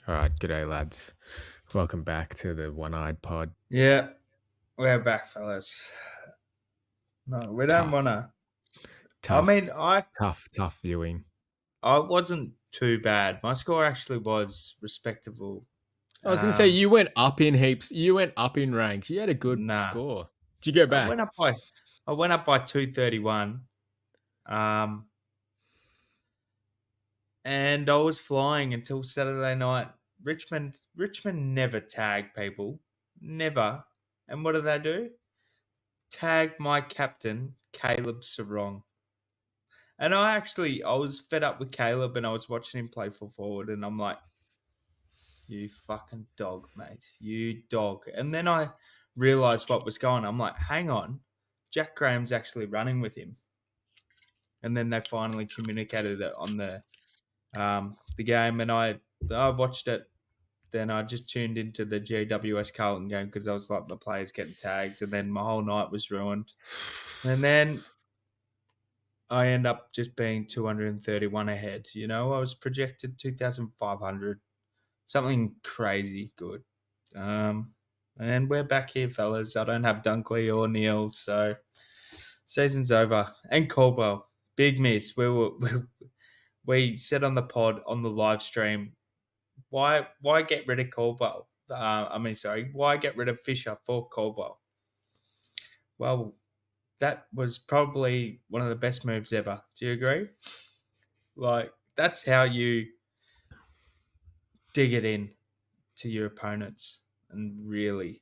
All right, g'day, lads. Welcome back to the One-Eyed Pod. Yeah, we're back, fellas. No, we don't Tough, wanna. I tough, mean, I tough viewing. I wasn't too bad. My score actually was respectable. I was gonna say Um, you went up in heaps. You went up in ranks. You had a good nah, score. Did you go I went back? up by I went up by 231. Um, and I was flying until Saturday night. Richmond never tag people, never. And what do? Tag my captain, Caleb Sarong. And I was fed up with Caleb and I was watching him play full forward and I'm like, you fucking dog, mate. You dog. And then I realized what was going on. I'm like, hang on. Jack Graham's actually running with him. And then they finally communicated it on the game and I watched it. Then I just tuned into the GWS Carlton game because I was like, the players getting tagged, and then my whole night was ruined. And then I end up just being 231 ahead. You know, I was projected 2,500, something crazy good. And we're back here, fellas. I don't have Dunkley or Neil, so season's over. And Caldwell, big miss. We said on the pod on the live stream, why get rid of Caldwell? Why get rid of Fisher for Caldwell? Well, that was probably one of the best moves ever. Do you agree? Like that's how you dig it in to your opponents and really,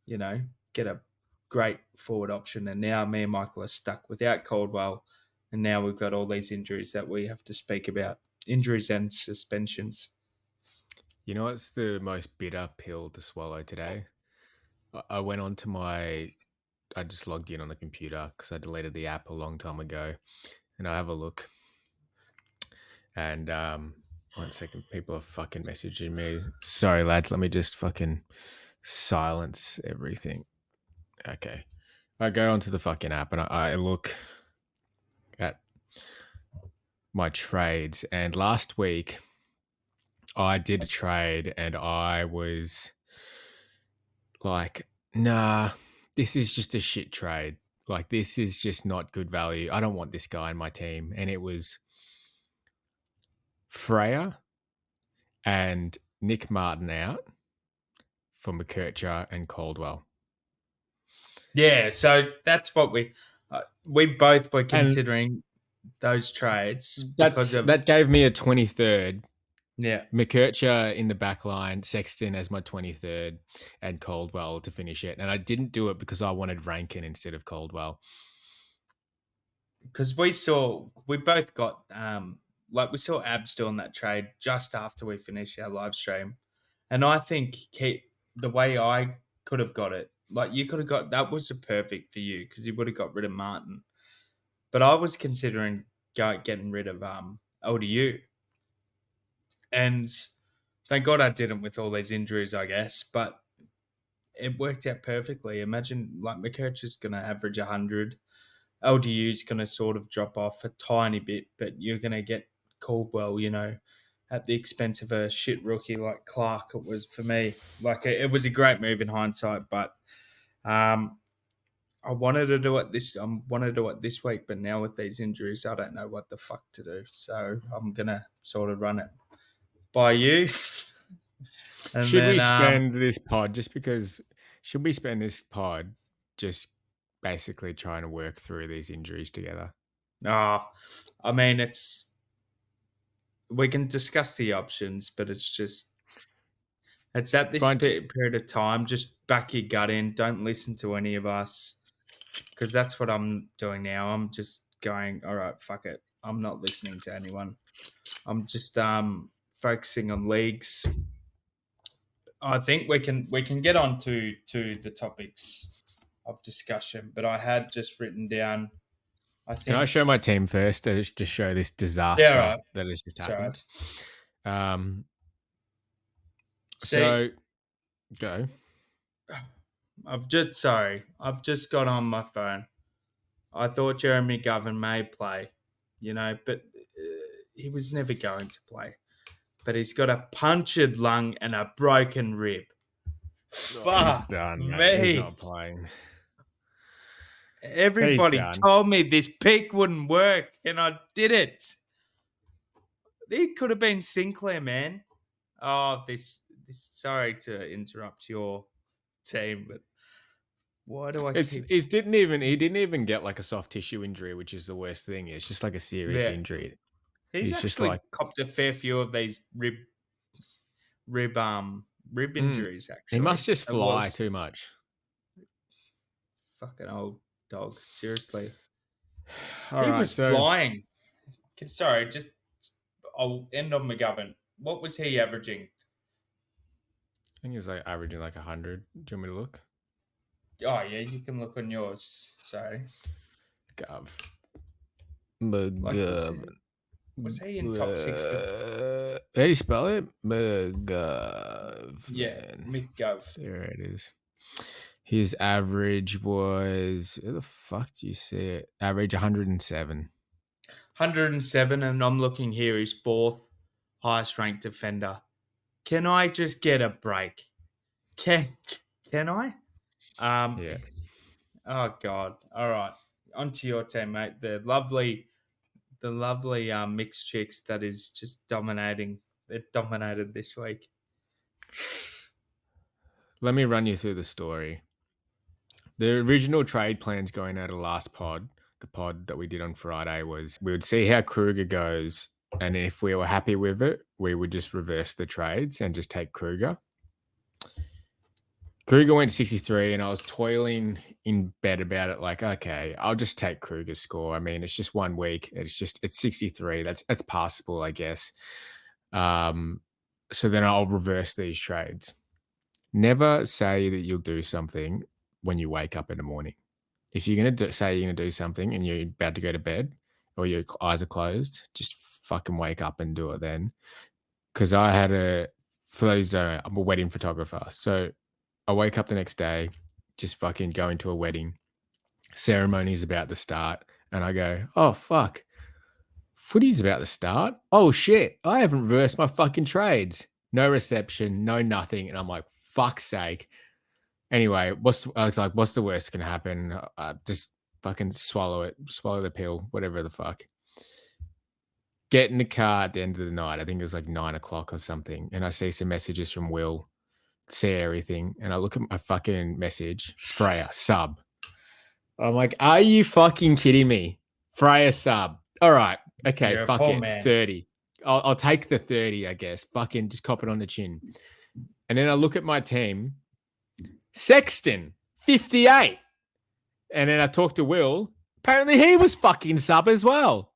you know, get a great forward option. And now me and Michael are stuck without Caldwell. And now we've got all these injuries that we have to speak about, injuries and suspensions. You know what's the most bitter pill to swallow today? I went on to my. I just logged in on the computer because I deleted the app a long time ago, and I have a look. And 1 second, people are fucking messaging me. Sorry, lads. Let me just fucking silence everything. Okay. I go onto the fucking app and I look at my trades. And last week, I did a trade and I was like, nah, this is just a shit trade. Like, this is just not good value. I don't want this guy in my team. And it was Freya and Nick Martin out for McKercher and Caldwell. Yeah, so that's what we both were And considering those trades because of that gave me a 23rd. yeah, McKercher in the back line, Sexton as my 23rd, and Caldwell to finish it. And I didn't do it because I wanted Rankin instead of Caldwell. because we both got we saw Abs doing that trade just after we finished our live stream, and I think the way I could have got it, like you could have got that was a perfect for you because you would have got rid of Martin, but I was considering getting rid of LDU, and thank God I didn't with all these injuries, I guess, but it worked out perfectly. Imagine like McKercher's going to average 100. LDU is going to sort of drop off a tiny bit, but you're going to get Caldwell, at the expense of a shit rookie like Clark. It was for me. It was a great move in hindsight, but um, I wanted to do it this week, but now with these injuries, I don't know what the fuck to do. So I'm gonna sort of run it by you, and Should then we spend this pod just because? Should we spend this pod just basically trying to work through these injuries together? oh, I mean it's we can discuss the options, but it's at this Fine. period of time. Just back your gut in. Don't listen to any of us because that's what I'm doing now. I'm just going, all right, fuck it. I'm not listening to anyone. I'm just focusing on leagues. I think we can get on to the topics of discussion, but I had just written down. I Can I think show my team first to just show this yeah, all disaster right, that has just it's all right. happened? Um, See, so go. I've just got on my phone. I thought Jeremy Govan may play, but he was never going to play. but he's got a punctured lung and a broken rib. Oh, he's Fuck done, mate. He's me. not playing. He's Everybody done. told me this pick wouldn't work, and I did it. It could have been Sinclair, man. Oh, this. Sorry to interrupt your team, but why do I keep? He didn't even get like a soft tissue injury, which is the worst thing. It's just like a serious Yeah, injury. he's He's just actually like, copped a fair few of these rib rib mm, injuries. he must Actually, just it fly was too much. fucking old dog. Seriously, All he right, was so flying. Sorry, just I'll end on McGovern. What was he averaging? I think he's like averaging like 100. Do you want me to look? Oh yeah, you can look on yours. Sorry, Gov. like McGov. was he in top six? How do you spell it? McGov. Yeah, Man. McGov. There it is. His average was, where the fuck do you see it? Average 107. 107, and I'm looking here. He's fourth highest ranked defender. Can I just get a break? Can I? Yeah. Oh God. All right. On to your team, mate. The lovely mixed chicks that is just dominating. They dominated this week. Let me run you through the story. The original trade plans going out of last pod, the pod that we did on Friday, was we would see how Kruger goes. And if we were happy with it, we would just reverse the trades and just take Kruger. Kruger went 63, and I was toiling in bed about it. Like, okay, I'll just take Kruger's score. I mean, it's just 1 week. It's 63. That's passable, I guess. So then I'll reverse these trades. Never say that you'll do something when you wake up in the morning. If you're gonna say you're gonna do something and you're about to go to bed or your eyes are closed, just fucking wake up and do it then. Because for those who don't know, I'm a wedding photographer, so I wake up the next day, just fucking going to a wedding. Ceremony's about to start, and I go, "Oh fuck, footy's about to start. Oh shit, I haven't reversed my fucking trades. No reception, no nothing." And I'm like, "Fuck's sake." Anyway, I was like, "What's the worst can happen? Just fucking swallow it, swallow the pill, whatever the fuck." Get in the car at the end of the night. I think it was like 9 o'clock or something, and I see some messages from Will. See everything, and I look at my fucking message, Freya sub. I'm like, are you fucking kidding me? Freya sub. All right, okay, You're a fuck poor it, man. 30. I'll take the 30, I guess. Fucking just cop it on the chin. And then I look at my team, Sexton, 58. And then I talk to Will. Apparently he was fucking sub as well.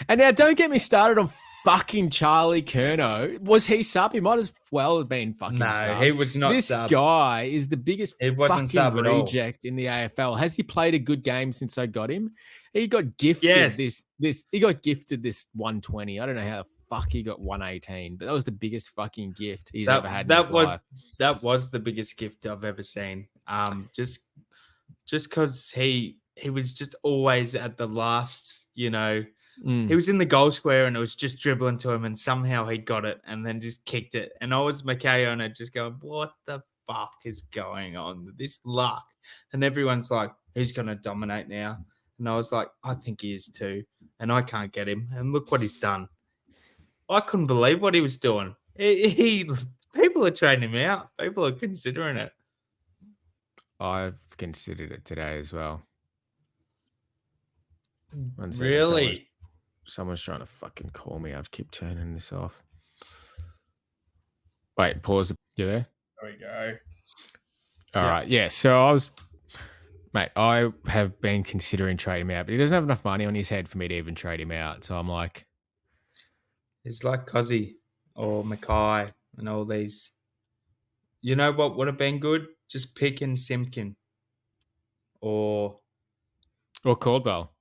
And now don't get me started on fucking Charlie Curnow. Was he sub? He might as well have been fucking No, sub. he was not This sub. guy is the biggest He wasn't fucking sub at all. reject in the AFL. Has he played a good game since I got him? He got gifted Yes. he got gifted this 120. I don't know how the fuck he got 118, but that was the biggest fucking gift he's ever had in his life. That was the biggest gift I've ever seen. Just because he was just always at the last, he was in the goal square and it was just dribbling to him and somehow he got it and then just kicked it. And I was Mackay owner just going, what the fuck is going on? This luck. And everyone's like, he's going to dominate now. And I was like, I think he is too. And I can't get him. And look what he's done. I couldn't believe what he was doing. People are trading him out. People are considering it. I've considered it today as well. One second, Really? Someone's trying to fucking call me. I keep turning this off. Wait, pause. You there? There we go. All right. Yeah. So I have been considering trading him out, but he doesn't have enough money on his head for me to even trade him out. So I'm like, It's like Cozzy or Mackay and all these. You know what would have been good? Just picking Simpkin. Or Caldwell.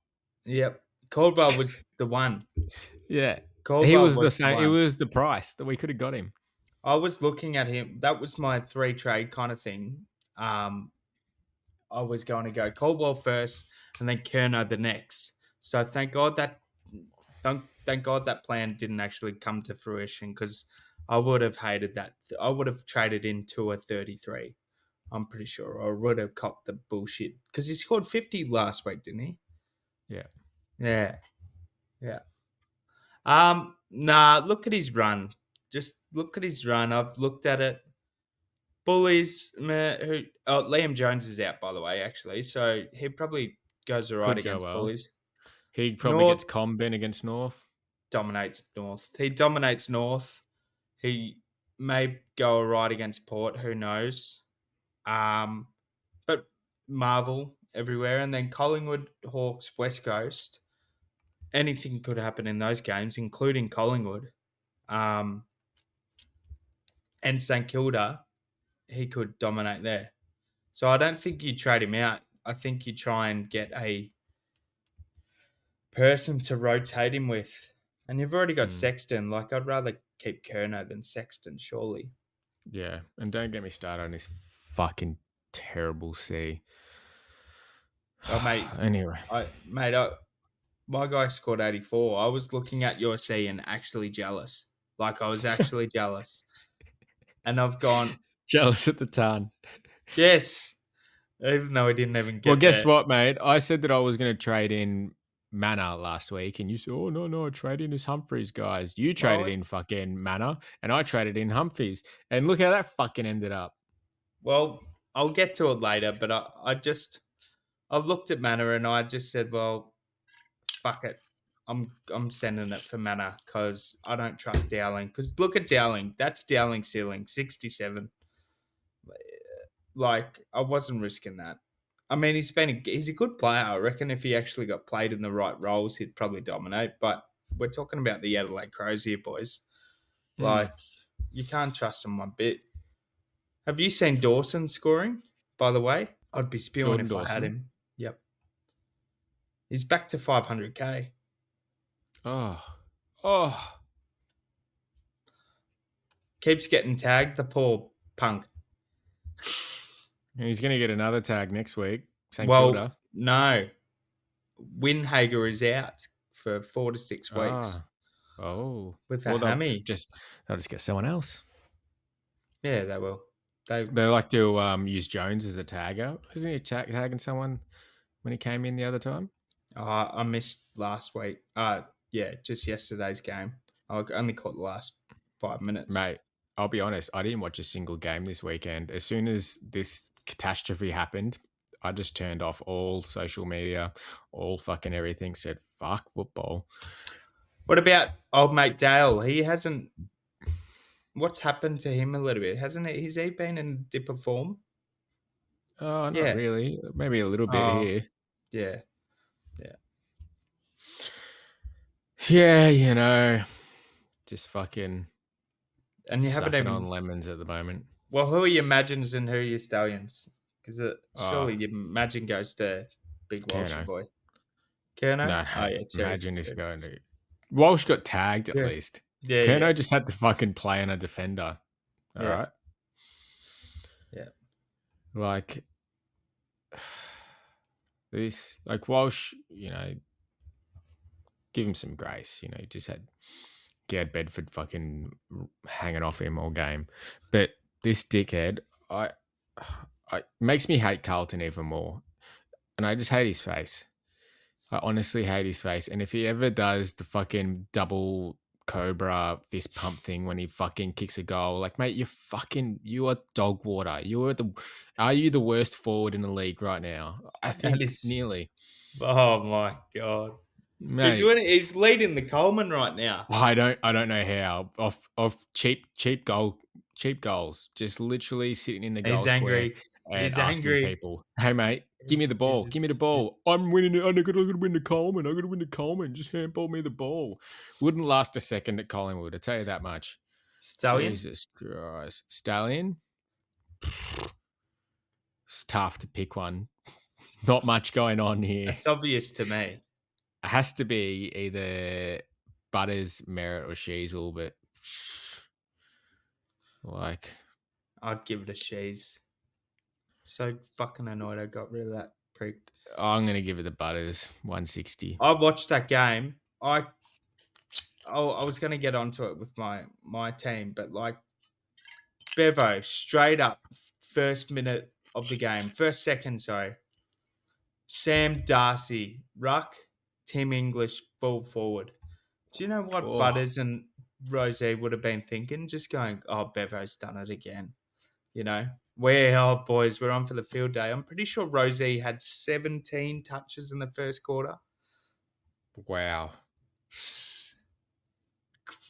Yep. Caldwell was the one. Yeah. Caldwell He was the the same. It one. was the price that we could have got him. I was looking at him. That was my 3 trade kind of thing. I was going to go Caldwell first and then Kerno the next. So thank God that Thank God that plan didn't actually come to fruition because I would have hated that. I would have traded in to a 33. I'm pretty sure. I would have copped the bullshit because he scored 50 last week, didn't he? Yeah. Yeah, yeah. Nah. Look at his run. Just look at his run. I've looked at it. Bullies, meh, who? Oh, Liam Jones is out by the way, actually, so he probably goes all right Could go against well. bullies. He probably North gets Comben against North. dominates North. He dominates North. He may go all right against Port. Who knows? Um, but Marvel everywhere, and then Collingwood, Hawks, West Coast. Anything could happen in those games, including Collingwood, um, and St Kilda. He could dominate there. So I don't think you trade him out. I think you try and get a person to rotate him with. And you've already got Mm, Sexton. Like, I'd rather keep Kerno than Sexton, surely. yeah. And don't get me started on this fucking terrible C. Oh, mate, Anyway. my guy scored 84. I was looking at your C and actually jealous. Like, I was actually jealous. And I've gone, Jealous at the ton. yes, even though he didn't even Well, get guess there. what, mate? I said that I was going to trade in Mana last week, and you said, "Oh no, trade in this Humphreys, guys." You traded Well, in fucking Mana, and I traded in Humphreys, and look how that fucking ended up. well, I'll get to it later, but I've looked at Mana and I just said, well, fuck it. I'm sending it for Mana because I don't trust Dowling. Because look at Dowling. That's Dowling ceiling, 67. Like, I wasn't risking that. I mean, he's a good player. I reckon if he actually got played in the right roles, he'd probably dominate. But we're talking about the Adelaide Crows here, boys. Mm. Like, you can't trust him one bit. Have you seen Dawson scoring, by the way? I'd be spewing Jordan if I had Dawson. him. Yep. He's back to 500K. Oh, oh, Keeps getting tagged, the poor punk. he's going to get another tag next week. St Well, Kilda. no. Winhager is out for 4 to 6 weeks Ah, oh. with a Well, hammy. they'll just get someone else. Yeah, they will. They. They like to use Jones as a tagger. Isn't he tagging someone when he came in the other time? I missed last week. Yeah, just yesterday's game. I only caught the last 5 minutes. Mate, I'll be honest, I didn't watch a single game this weekend. As soon as this catastrophe happened, I just turned off all social media, all fucking everything, said fuck football. What about old mate Dale? He hasn't. What's happened to him a little bit? Hasn't he? Has he been in a dip of form? Oh, not Yeah. really. Maybe a little bit Oh, here. yeah. Yeah. Yeah, just fucking And you haven't sucking even. on lemons at the moment. Well, who are your Imagines and who are your Stallions? Because Oh, surely your Imagine goes to Big Walshy Kerno. boy. Kerno? No, Oh, no. yeah, Cherry. Imagine this Cherry. going to. Walsh got tagged at Yeah. least. Yeah, yeah. Kerno just had to fucking play on a defender. All Yeah. right. Yeah. Like, this, like Walsh, give him some grace. He just had Gerd Bedford fucking hanging off him all game. But this dickhead, I makes me hate Carlton even more. And I just hate his face. I honestly hate his face. And if he ever does the fucking double cobra fist pump thing when he fucking kicks a goal, like, mate, you are dog water. Are you the worst forward in the league right now? I That think is. nearly. Oh, my God. Mate, He's leading the Coleman right now. I don't know how. Of cheap goals. Just literally sitting in the He's goal square angry. and He's asking angry. people, "Hey mate, give me the ball. He's, Give me the ball. I'm winning it. I gotta win the Coleman. I gotta win the Coleman. Just handball me the ball." Wouldn't last a second at Collingwood, I tell you that much. Stallion? Jesus Christ. Stallion? It's tough to pick one. Not much going on here. It's obvious to me. It has to be either Butters, Merritt, or Sheasel, but like, I'd give it a Shees. So fucking annoyed I got rid of that prick. I'm gonna give it the Butters 160. I watched that game. I was going to get onto it with my team, but like Bevo, straight up, first minute of the game, first second, sorry. Sam Darcy, ruck, Tim English, full forward. Do you know what Oh, Butters and Rose would have been thinking? Just going, oh, Bevo's done it again. You know, oh, boys, we're on for the field day. I'm pretty sure Rosie had 17 touches in the first quarter. wow.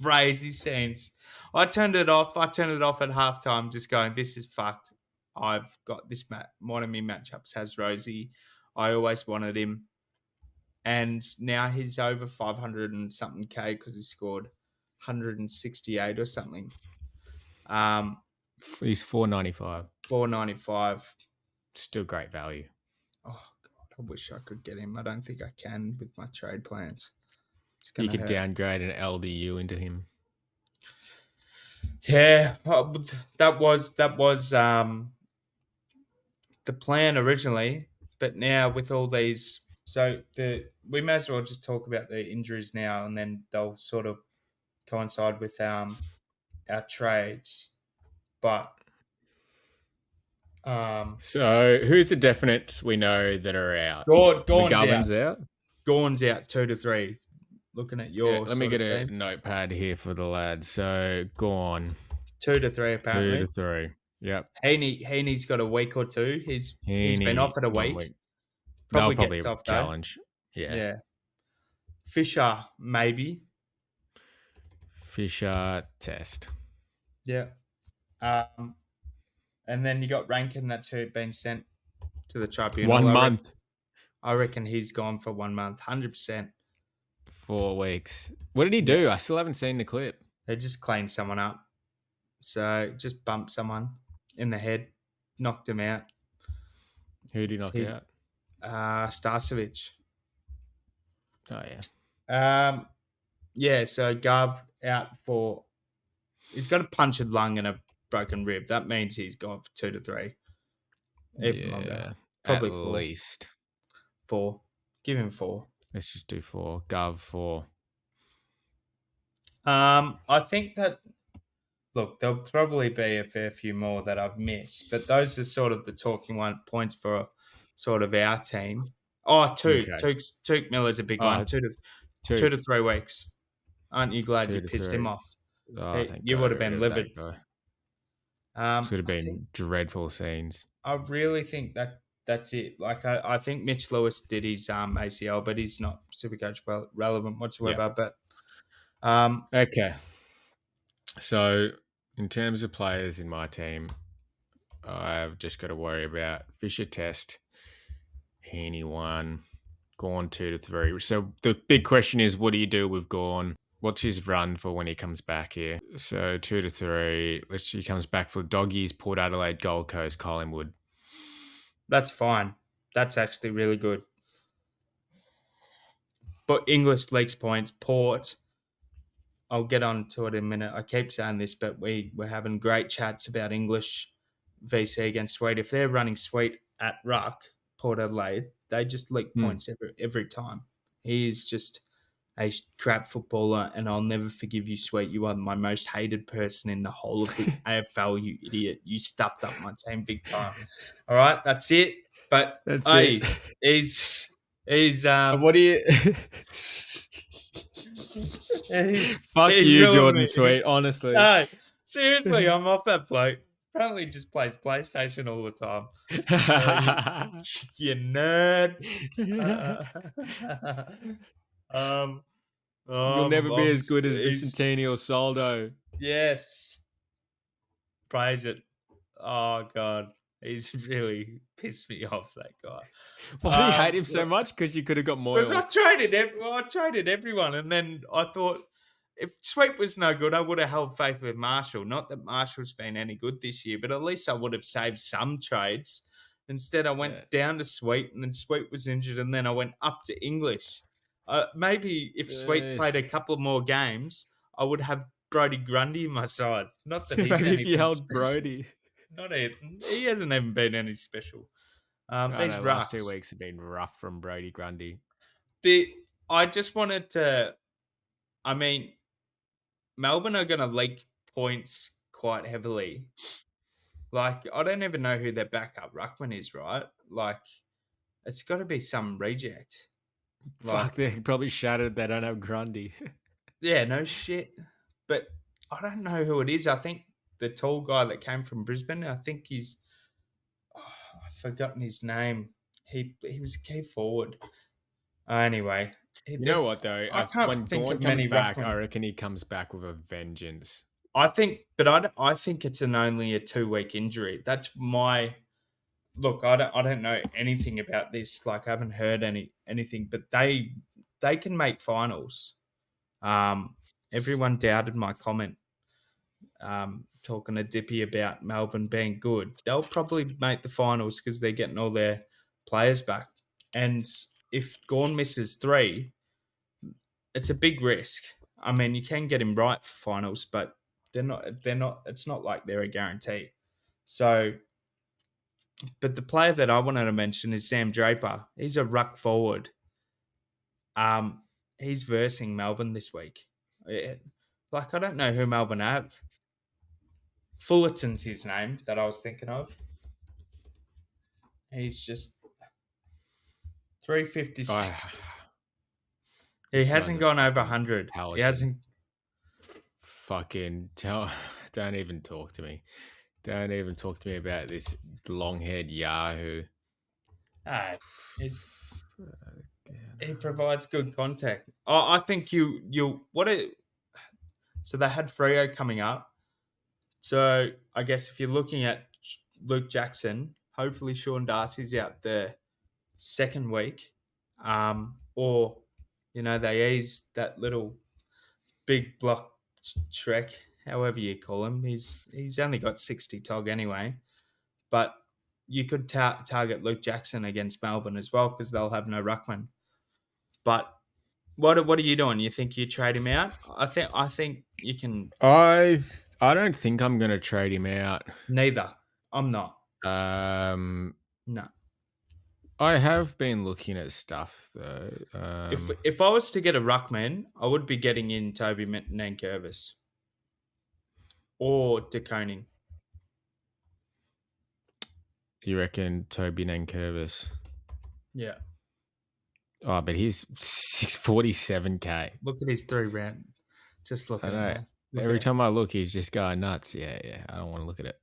Crazy scenes. I turned it off. I turned it off at halftime, just going, this is fucked. I've got this one of my matchups has Rosie. I always wanted him. And now he's over 500 and something K because he scored 168 or something. He's 495. 495. Still great value. Oh, God, I wish I could get him. I don't think I can with my trade plans. It's You going to could hurt. downgrade an LDU into him. Yeah, that was the plan originally, but now with all these, we may as well just talk about the injuries now, and then they'll sort of coincide with our trades. But So who's the definites we know that are out? Gorn's out. Gorn's out 2 to 3. Looking at Yeah, your let me sort get of a team, notepad here for the lads. So Gorn, 2 to 3 2 apparently. to 3. Yep. Heaney's got a week or two. He's been Heaney, offered a 1 week. week. They'll probably Gets off though. challenge. Yeah. Yeah. Fisher maybe. Fisher test. Yeah. And then you got Rankin. That's who been sent to the tribunal. 1 month. I reckon he's gone for 1 month, 100%. 4 weeks. What did he do? I still haven't seen the clip. They just cleaned someone up. So just bumped someone in the head, knocked him out. Who did he knock out? Starcevic. Oh, yeah. Yeah, so Gav out for... He's got a punctured lung and a broken rib. That means he's gone for 2 to 3. Even longer. Probably at 4. least. 4. Give him 4. Let's just do 4. Gov 4. I think that... Look, there'll probably be a fair few more that I've missed, but those are sort of the talking points for sort of our team. Oh, Took. Okay. Took Miller's a big one. 2 to 3 weeks. Aren't you glad you pissed him off? Oh, you would have been livid. Could have been dreadful scenes. I really think that's it. Like I think Mitch Lewis did his ACL, but he's not Supercoach relevant whatsoever. Yeah. But okay. So in terms of players in my team, I've just got to worry about Fisher test, Heaney 1, Gorn 2 to 3. So the big question is, what do you do with Gorn? What's his run for when he comes back here? So 2 to 3. He comes back for Doggies, Port Adelaide, Gold Coast, Collingwood. That's fine. That's actually really good. But English leaks points, Port. I'll get on to it in a minute. I keep saying this, but we're having great chats about English VC against Sweet. If they're running Sweet at ruck, Port Adelaide, they just leak points every time. He is just a crap footballer, and I'll never forgive you, Sweet. You are my most hated person in the whole of the AFL, you idiot. You stuffed up my team big time. All right, that's it. But it. He's what do you fuck you, Jordan Sweet, honestly. No, seriously, I'm off that bloke. Apparently just plays PlayStation all the time. You nerd. You'll never be as good as Vicentini or Soldo. Yes. Praise it. Oh, God. He's really pissed me off, that guy. Why do you hate him so much? Because you could have got more. Because I traded everyone, and then I thought if Sweet was no good, I would have held faith with Marshall. Not that Marshall's been any good this year, but at least I would have saved some trades. Instead, I went down to Sweet, and then Sweet was injured, and then I went up to English. Maybe if Sweet played a couple of more games, I would have Brody Grundy in my side. Not that he's maybe if you held special. Brody. Not even. He hasn't even been any special. The last 2 weeks have been rough from Brody Grundy. I just wanted to. I mean, Melbourne are going to leak points quite heavily. Like, I don't even know who their backup ruckman is, right? Like, it's got to be some reject. Like, Fuck, they probably shattered they don't have Grundy. yeah, no shit. But I don't know who it is. I think the tall guy that came from Brisbane, I think he's, I've forgotten his name. He was a key forward. Anyway, You know what though? I can't When think Dawn of comes many back, I ruckmen. reckon he comes back with a vengeance. I think, but I think it's only a 2 week injury. That's my look. I don't know anything about this. Like I haven't heard anything, but they can make finals. Um, Everyone doubted my comment. Talking to Dippy about Melbourne being good, they'll probably make the finals because they're getting all their players back. And if Gorn misses 3, it's a big risk. I mean, you can get him right for finals, but they're not. They're not. It's not like they're a guarantee. So, but the player that I wanted to mention is Sam Draper. He's a ruck forward. He's versing Melbourne this week. Like I don't know who Melbourne have. Fullerton's his name that I was thinking of. He's just I, 356. He this guy's hasn't a gone over fucking 100. He pelican. hasn't. Fucking tell. Don't even talk to me. Don't even talk to me about this long-haired Yahoo. He's he provides good contact. I think you what it. So they had Freo coming up. So I guess if you're looking at Luke Jackson, hopefully Sean Darcy's out the second week, or they ease that little big block Trek, however you call him. He's only got 60 tog anyway, but you could target Luke Jackson against Melbourne as well because they'll have no ruckman. But what are you doing? You think you trade him out? I think you can. I don't think I'm gonna trade him out. Neither. I'm not. Um, No. I have been looking at stuff though. If I was to get a ruckman, I would be getting in Toby Nankervis or De Koning. You reckon Toby Nankervis? Yeah. Oh, but he's 647k. Look at his 3 round. Just look I at it, know. man. Look Every at it. time I look, he's just going nuts. Yeah. I don't want to look at it.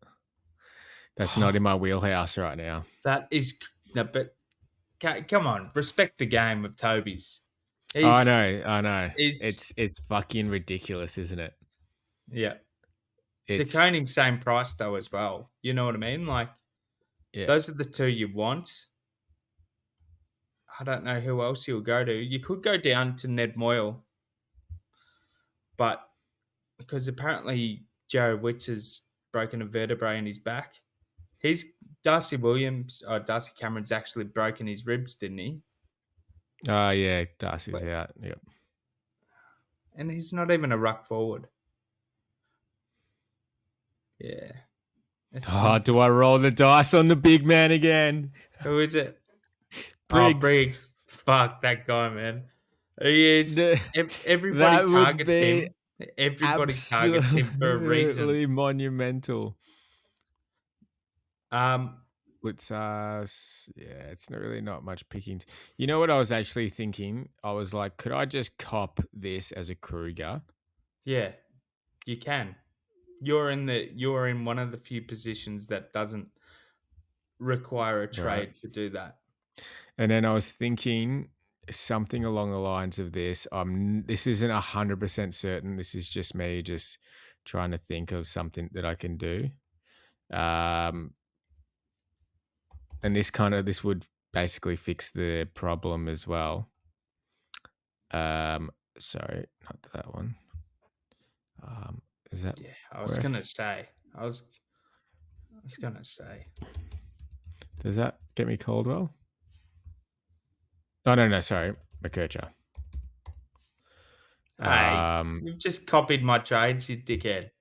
That's not in my wheelhouse right now. That is no, but come on, respect the game of Toby's. I know. He's It's fucking ridiculous, isn't it? yeah. De It's Koning same price though as well. You know what I mean? Like yeah. those are the two you want. I don't know who else you'll go to. You could go down to Ned Moyle, but because apparently Jared Witts has broken a vertebrae in his back. He's Darcy Cameron's actually broken his ribs, didn't he? Oh yeah, Darcy's But, out. Yep. and he's not even a ruck forward. Yeah. Oh, do I roll the dice on the big man again? Who is it? Briggs. Oh, Briggs. Fuck that guy, man. He is. Everybody targets him. Everybody targets him for a reason. Absolutely monumental. It's it's not really not much picking. You know what I was actually thinking? I was like, could I just cop this as a Kruger? Yeah, you can. You're in one of the few positions that doesn't require a trade to do that. And then I was thinking something along the lines of this. This isn't 100% certain. This is just me just trying to think of something that I can do. And this would basically fix the problem as well. Sorry, not that one. Is that? Yeah, I was gonna say. Does that get me Caldwell? Oh no, sorry, McKercher. Hey, you've just copied my trades, you dickhead.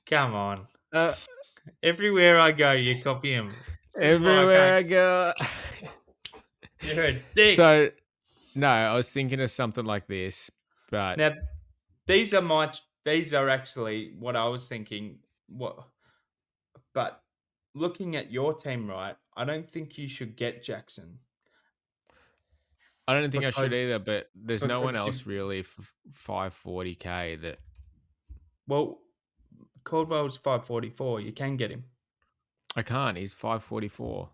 Come on. Everywhere I go, you copy him. Everywhere I go. You're a dick. So, no, I was thinking of something like this, but now these are my these are actually what I was thinking. But looking at your team, right? I don't think you should get Jackson I don't think I should because either, but there's no one because you else really for 540K that well, Caldwell's 544. You can get him. I can't. He's 544.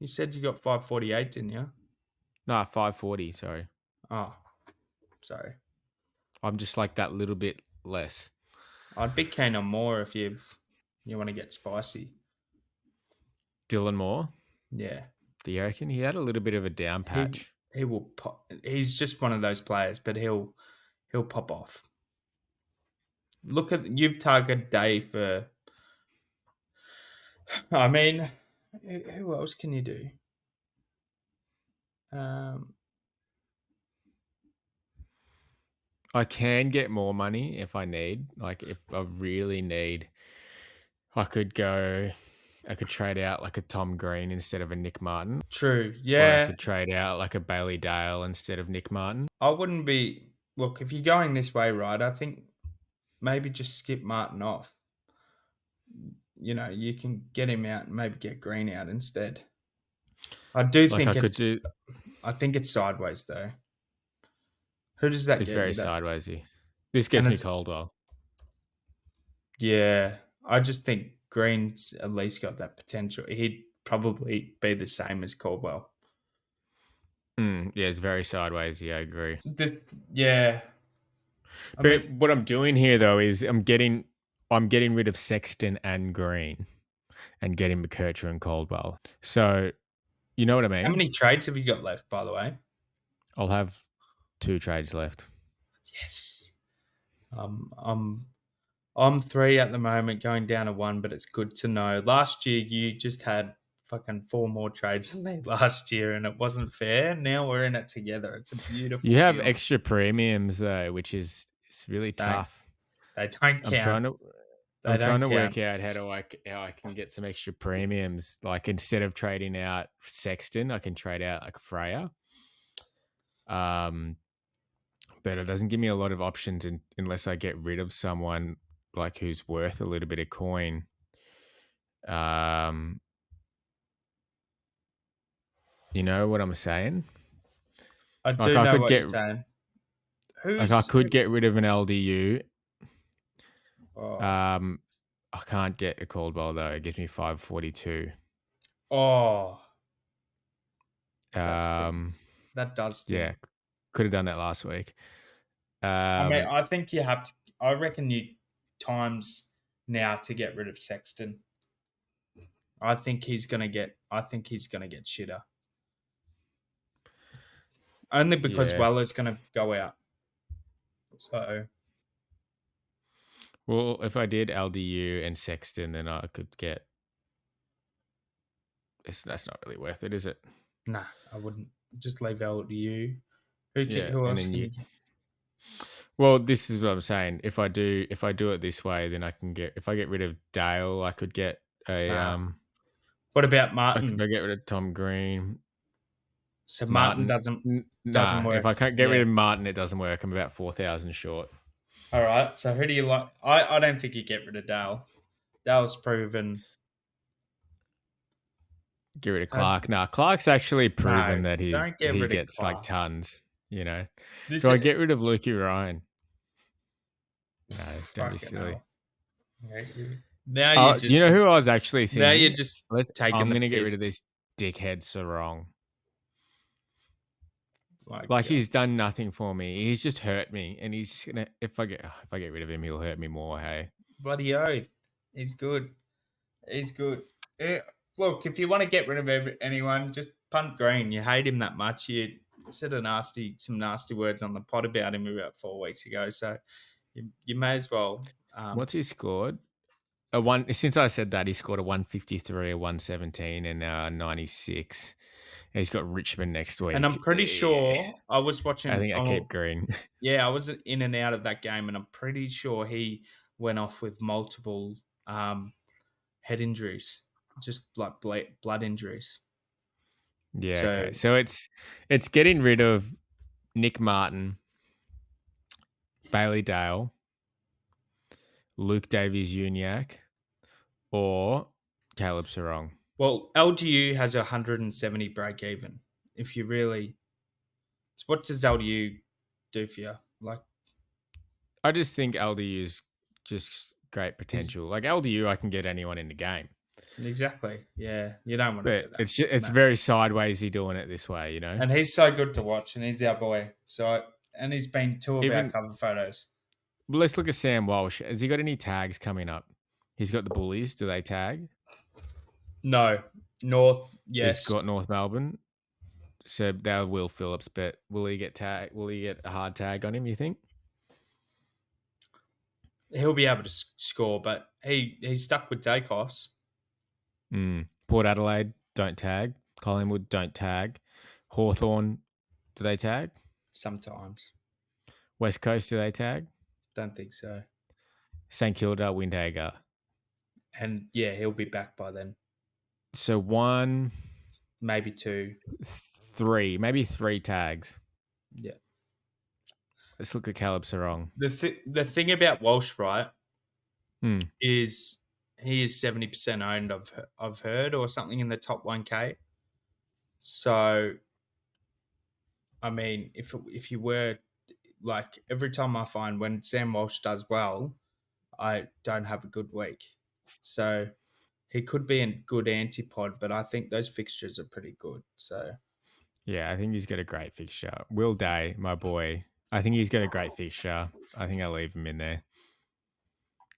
You said you got 548, didn't you? No, 540. Sorry. Oh, sorry. I'm just like that little bit less. I'd be keen on more if you want to get spicy. Dylan Moore, Yeah, do you reckon? He had a little bit of a down he patch. he will pop. He's just one of those players, but he'll pop off. Look at you've targeted Day for. I mean, who else can you do? Um, I can get more money if I need. Like if I really need, I could go. I could trade out like a Tom Green instead of a Nick Martin, true. or I Yeah, could trade out like a Bailey Dale instead of Nick Martin. I wouldn't be. Look, if you're going this way, right? I think maybe just skip Martin off. You can get him out and maybe get Green out instead. I do Like I think could it's. do. I think it's sideways though. Who does that It's get very you? That sidewaysy. This and gets me it's Caldwell. yeah. I just think Green's at least got that potential. He'd probably be the same as Caldwell. Yeah, it's very sidewaysy. I agree. Yeah, I But mean, what I'm doing here though is I'm getting rid of Sexton and Green and getting McKercher and Caldwell. So you know what I how mean? many trades have you got left, by the way? I'll have 2 trades left. Yes. I'm three at the moment, going down to one, but it's good to know. Last year, you just had fucking four more trades than me last year, and it wasn't fair. Now we're in it together. It's a beautiful You have feeling. extra premiums though, which is it's really Don't tough. they don't I'm count? trying to They I'm trying don't to work count. out how I can get some extra premiums. Like instead of trading out Sexton, I can trade out like Freya. Um, but it doesn't give me a lot of options unless I get rid of someone like who's worth a little bit of coin. Um, you know what I'm saying? I Like do I know could what you're get saying. like I Who's could get rid of an LDU. oh, Um, I can't get a Caldwell though. It gives me 542. oh, that Um, stings. That does sting. yeah, could have done that last week. I mean, Um, I think you have to. I reckon you times now to get rid of Sexton. I think he's gonna get. I think he's gonna get shitter. Only because yeah. Weller's gonna go out. So Well, if I did LDU and Sexton, then I could get. That's not really worth it, is it? nah, I wouldn't. Just leave L to you. Yeah, Who and else then can you. you get? Well, this is what I'm saying. If I do it this way, then I can get. If I get rid of Dale, I could get a Nah. What about Like if Martin? I get rid of Tom Green, So Martin Martin. doesn't Nah, if work. I can't get rid Yeah. of Martin, it doesn't work. I'm about 4,000 short. All right. So who do you like? I don't think you get rid of Dale. Dale's proven Get rid of has Clark. Nah, Clark's actually proven no. that Don't get he rid of gets like Clark. tons. You know. This Do I is get rid of Lukey Ryan? No, don't be fucking silly. hell. Now you just You know who I was actually now you're thinking? just I'm taking the gonna get rid piss. of this dickhead Sarong. Like Like he's done nothing for me. He's just hurt me, and he's just gonna. If I get rid of him, he'll hurt me more. Hey, bloody oath. He's good. He's good. Look, if you want to get rid of anyone, just punt Green. You hate him that much. You said some nasty words on the pod about him about 4 weeks ago. So you may as well. what's he scored? A one since I said that he scored a 153, a 117, and 96. And he's got Richmond next And I'm week. pretty sure I was I watching. think I keep Oh, Green. yeah, I was in and out of that game, and I'm pretty sure he went off with multiple head injuries, just like blood injuries. Yeah, So okay. So it's getting rid of Nick Martin Bailey Dale, Luke Davies-Uniacke, or Caleb Sarong? Well, LDU has 170 break even. If you really, what does LDU do for you? Like, I just think LDU's just great is potential. Like LDU, I can get anyone in the game, exactly, yeah. You don't want to but do that. it's No. very sidewaysy doing it this way, you know. And he's so good to watch, and he's our boy. So, and he's been two of our Even cover photos. let's look at Sam Walsh. Has he got any tags coming up? He's got the Bullies. Do they tag? No, North, He's yes. got North Melbourne. So they'll Will Phillips, but will he get tag? Will he get a hard tag on him? You think? He'll be able to score, but he's stuck with Dacos Port Adelaide don't tag. Collingwood don't tag. Hawthorn, do they tag? sometimes. West Coast, do they tag? Don't think so. St Kilda, Windhager. And yeah, he'll be back by then. So one, Maybe two. maybe three tags. Yeah. Let's look at Caleb Sarong. The thing about Walsh, right, Hmm. is he is 70% owned. I've heard, or something in the top 1K. So, I mean, if you were like every time I find when Sam Walsh does well, I don't have a good week. So he could be a good antipod, but I think those fixtures are pretty good. So Yeah, I think he's got a great fixture. Will Day, my boy. I think he's got a great fixture. I think I'll leave him in there.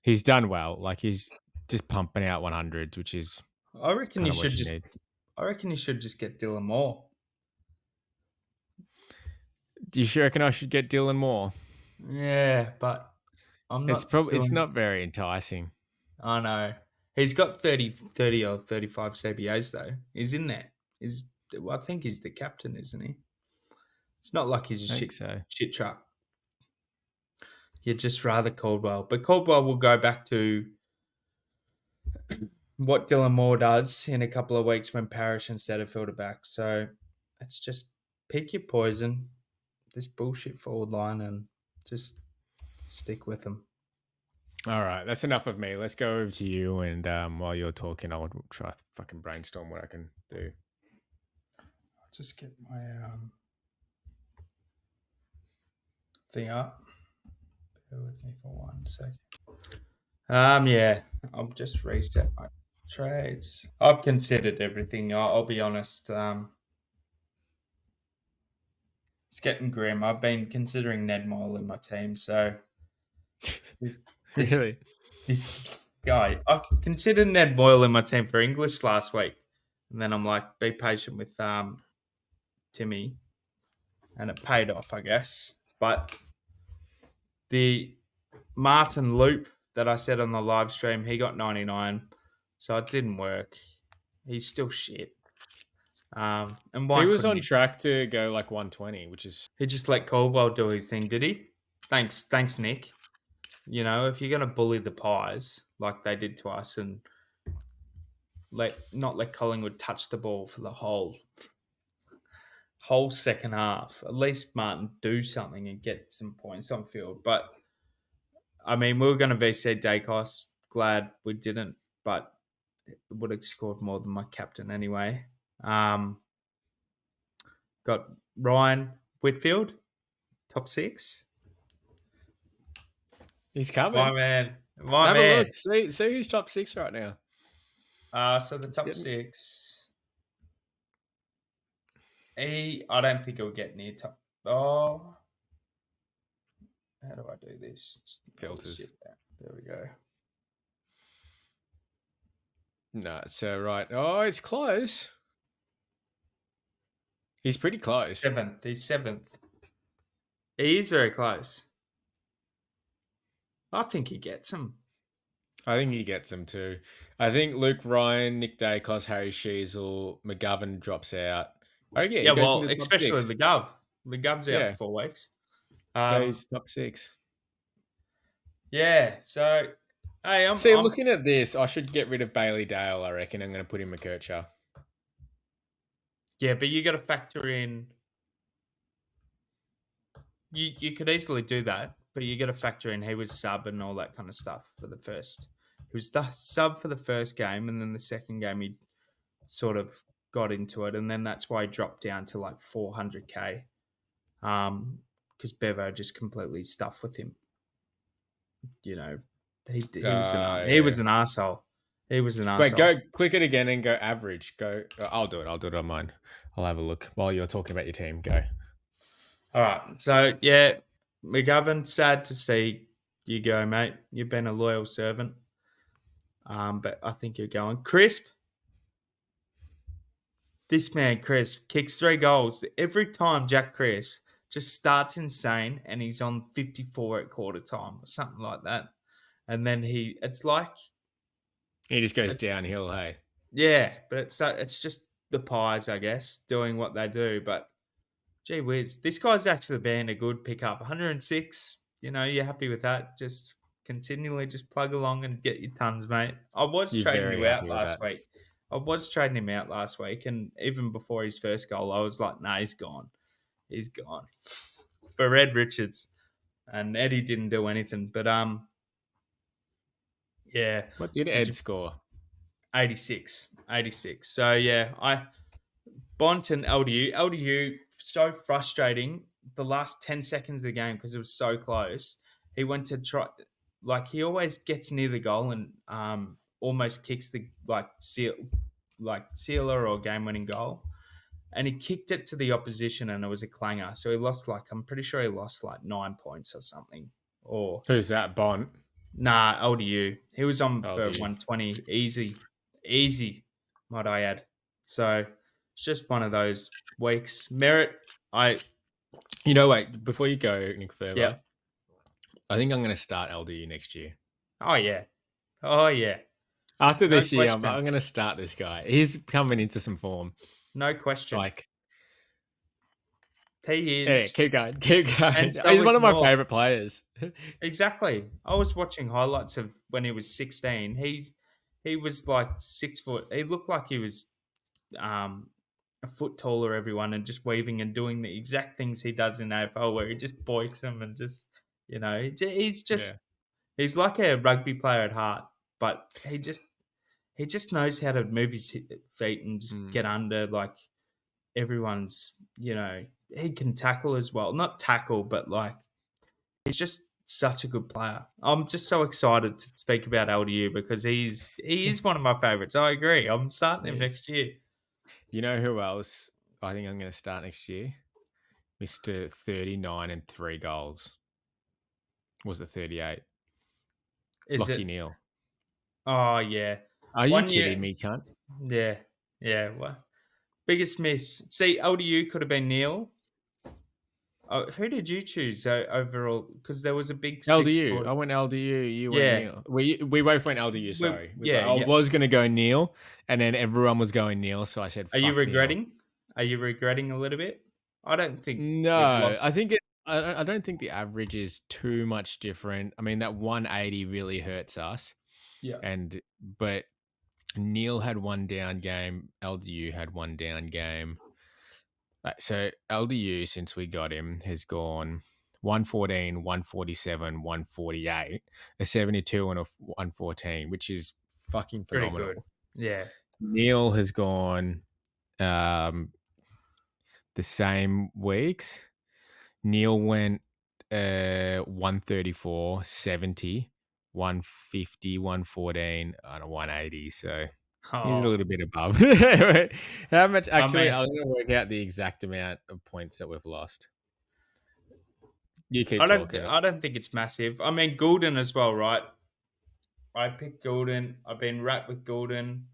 He's done well. Like he's just pumping out 100s, which is I reckon kind you of what should you just. need. I reckon you should just get Dylan Moore. Do you reckon I should get Dylan Moore? Yeah, but I'm not. It's doing. not very enticing. I know. He's got 30 or 35 CBAs though. He's in there. Well, I think he's the captain, isn't he? It's not like he's a I think so. shit truck. You'd just rather Caldwell. But Caldwell will go back to what Dylan Moore does in a couple of weeks when Parrish and Setterfield are back. So it's just pick your poison, this bullshit forward line, and just stick with them. All right, that's enough of me. Let's go over to you. And while you're talking, I'll try to fucking brainstorm what I can do. I'll just get my thing up. Bear with me for 1 second. Yeah, I'll just reset my trades. I've considered everything. I'll be honest. It's getting grim. I've been considering Ned Moyle in my team, so Really? this guy. I've considered Ned Moyle in my team for English last week, and then I'm like, be patient with Timmy, and it paid off, I guess. But the Martin Loop that I said on the live stream, he got 99, so it didn't work. He's still shit. And why He was couldn't on track to go like 120, which is he just let Caldwell do his thing, did he? Thanks, Nick. You know, if you're gonna bully the Pies like they did to us and not let Collingwood touch the ball for the whole second half, at least Martin do something and get some points on field. But I mean, we were going to VC Dacos. Glad we didn't, but it would have scored more than my captain anyway. Got Ryan Whitfield, top 6. he's coming. My man. Have a look. See who's top 6 right now. So the top 6. I don't think he'll get near top. Oh, how do I do this? Filters. There we go. No, so right. Oh, it's close. He's pretty close. 7th. He's 7th. He is very close. I think he gets him. I think he gets them too. I think Luke Ryan, Nick Dacos, Harry Sheasel, McGovern drops out. Oh yeah, well, especially the Gov. The Gov's out for 4 weeks. So he's top 6. Yeah. So hey, I'm looking at this, I should get rid of Bailey Dale. I reckon I'm going to put in McKercher. Yeah, but you got to factor in. You could easily do that, but you got to factor in he was sub and all that kind of stuff for the first. He was the sub for the first game, and then the second game he sort of got into it, and then that's why he dropped down to like 400k. Because Bevo just completely stuffed with him. You know, he was he Yeah. was an asshole. He was an Wait, asshole. go click it again and go average. Go. I'll do it. I'll do it on mine. I'll have a look while you're talking about your team. Go. All right. So yeah, McGovern, sad to see you go, mate. You've been a loyal servant. But I think you're going. Crisp. This man, Crisp, kicks 3 goals. Every time Jack Crisp just starts insane and he's on 54 at quarter time or something like that. And then it's like, He just goes downhill. Hey. yeah, but it's just the Pies, I guess, doing what they do. But gee whiz, this guy's actually been a good pickup. 106, you're happy with that. Just continually just plug along and get your tons, mate. I was You're trading very you out happy with last that. week. I was trading him out last week, and even before his first goal, I was like, nah, he's gone. He's gone. For Red Richards. And Eddie didn't do anything. But yeah. What did Ed score? 86. 86. So yeah, Bont and LDU, so frustrating. The last 10 seconds of the game because it was so close. He went to try, like he always gets near the goal and almost kicks the sealer or game winning goal, and he kicked it to the opposition and it was a clanger. So he lost I'm pretty sure he lost like 9 points or something. Or Who's that? Bont. nah, LDU. He was on for LDU. 120 easy, might I add. So it's just one of those weeks. Merritt, Wait, before you go any further, yeah. I think I'm going to start LDU next year. Oh yeah. Oh yeah. After No this year, I'm question. going to start this guy. He's coming into some form. No question. Like, He yeah, is. keep going. He's so one is of my North. favorite players. Exactly. I was watching highlights of when he was 16. He was like 6 foot. He looked like he was a foot taller, everyone, and just weaving and doing the exact things he does in AFL, where he just boiks them and just, he's just Yeah. he's like a rugby player at heart, but he just knows how to move his feet and just get under like everyone's. He can tackle as well, not tackle, but like he's just such a good player. I'm just so excited to speak about LDU because he is one of my favorites. I agree. I'm starting him next year. You know who else I think I'm going to start next year? Mr. 39 and 3 goals. Was it 38? Lockie Neal. Oh, yeah. Are you kidding me, cunt? Yeah. Yeah. Well, biggest miss. See, LDU could have been Neil. Oh, who did you choose overall? Because there was a big LDU. I went LDU. You went Neil. We both went LDU. Sorry. I was going to go Neil, and then everyone was going Neil. So I said, "Are you regretting? Neil. Are you regretting a little bit?" I don't think. No, I think I don't think the average is too much different. I mean, that 180 really hurts us. Yeah. But Neil had one down game. LDU had one down game. So LDU, since we got him, has gone 114, 147, 148, a 72 and a 114, which is fucking phenomenal. Pretty good. Yeah. Neil has gone the same weeks. Neil went 134, 70, 150, 114, and a 180. So he's a little bit above. How much? Actually, I'm going to work out the exact amount of points that we've lost. You keep talking. I don't think it's massive. I mean, Goulden as well, right? I picked Goulden. I've been wrapped with Goulden.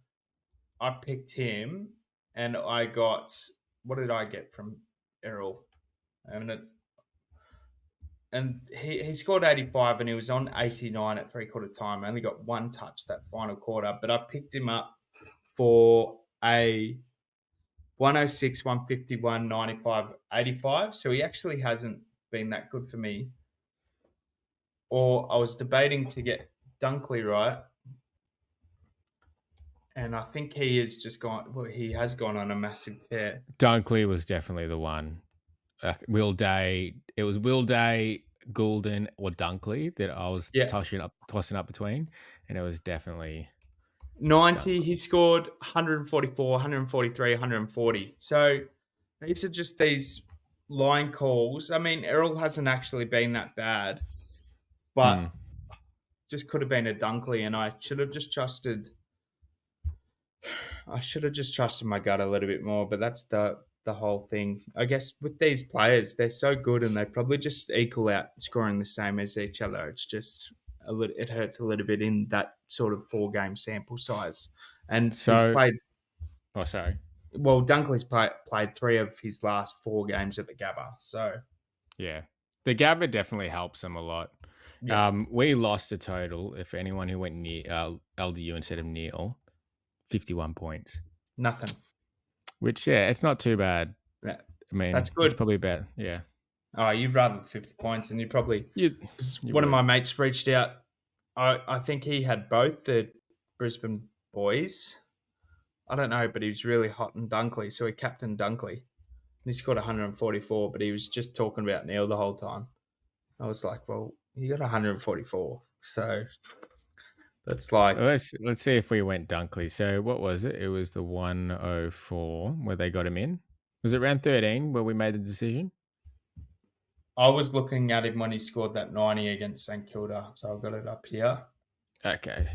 I picked him, and I got what did I get from Errol? And he scored 85 and he was on 89 at 3/4 time. I only got one touch that final quarter, but I picked him up for a 106, 151, 95, 85. So he actually hasn't been that good for me. Or I was debating to get Dunkley right. And I think he has gone on a massive tear. Dunkley was definitely the one. Will Day. It was Will Day, Goulden or Dunkley that I was Yeah. tossing up between, and it was definitely 90, Dunkley. he scored 144, 143, 140. So these are just these line calls. I mean, Errol hasn't actually been that bad, but Mm. just could have been a Dunkley, and I should have just trusted my gut a little bit more, but that's the whole thing. I guess with these players, they're so good and they probably just equal out scoring the same as each other. It's just it hurts a little bit in that sort of 4 game sample size. And he's So, played oh, sorry. well, Dunkley's played 3 of his last 4 games at the Gabba. So Yeah. The Gabba definitely helps them a lot. yeah, We lost a total, if anyone who went near LDU instead of Neil, 51 points. nothing. Which, yeah, it's not too bad. Yeah, I mean, that's it's good. probably better. Yeah. Oh, you'd rather 50 points, and you probably, You 'cause you one of would. my mates reached out. I think he had both the Brisbane boys. I don't know, but he was really hot and Dunkley, so he captained Dunkley. And he scored 144, but he was just talking about Neil the whole time. I was like, well, he got 144, so that's like, Well, let's see if we went Dunkley. So what was it? It was the 104 where they got him in. Was it round 13 where we made the decision? I was looking at him when he scored that 90 against St Kilda, so I've got it up here. Okay.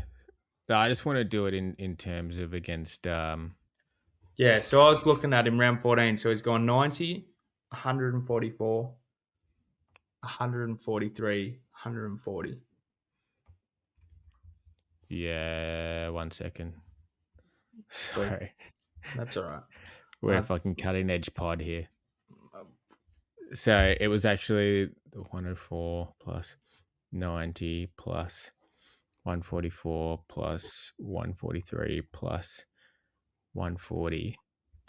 No, I just want to do it in terms of against Yeah, so I was looking at him round 14, so he's gone 90, 144, 143, 140. yeah, 1 second. Sweet. Sorry. That's all right. We're a Uh, fucking cutting edge pod here. So it was actually the 104 plus 90 plus 144 plus 143 plus 140.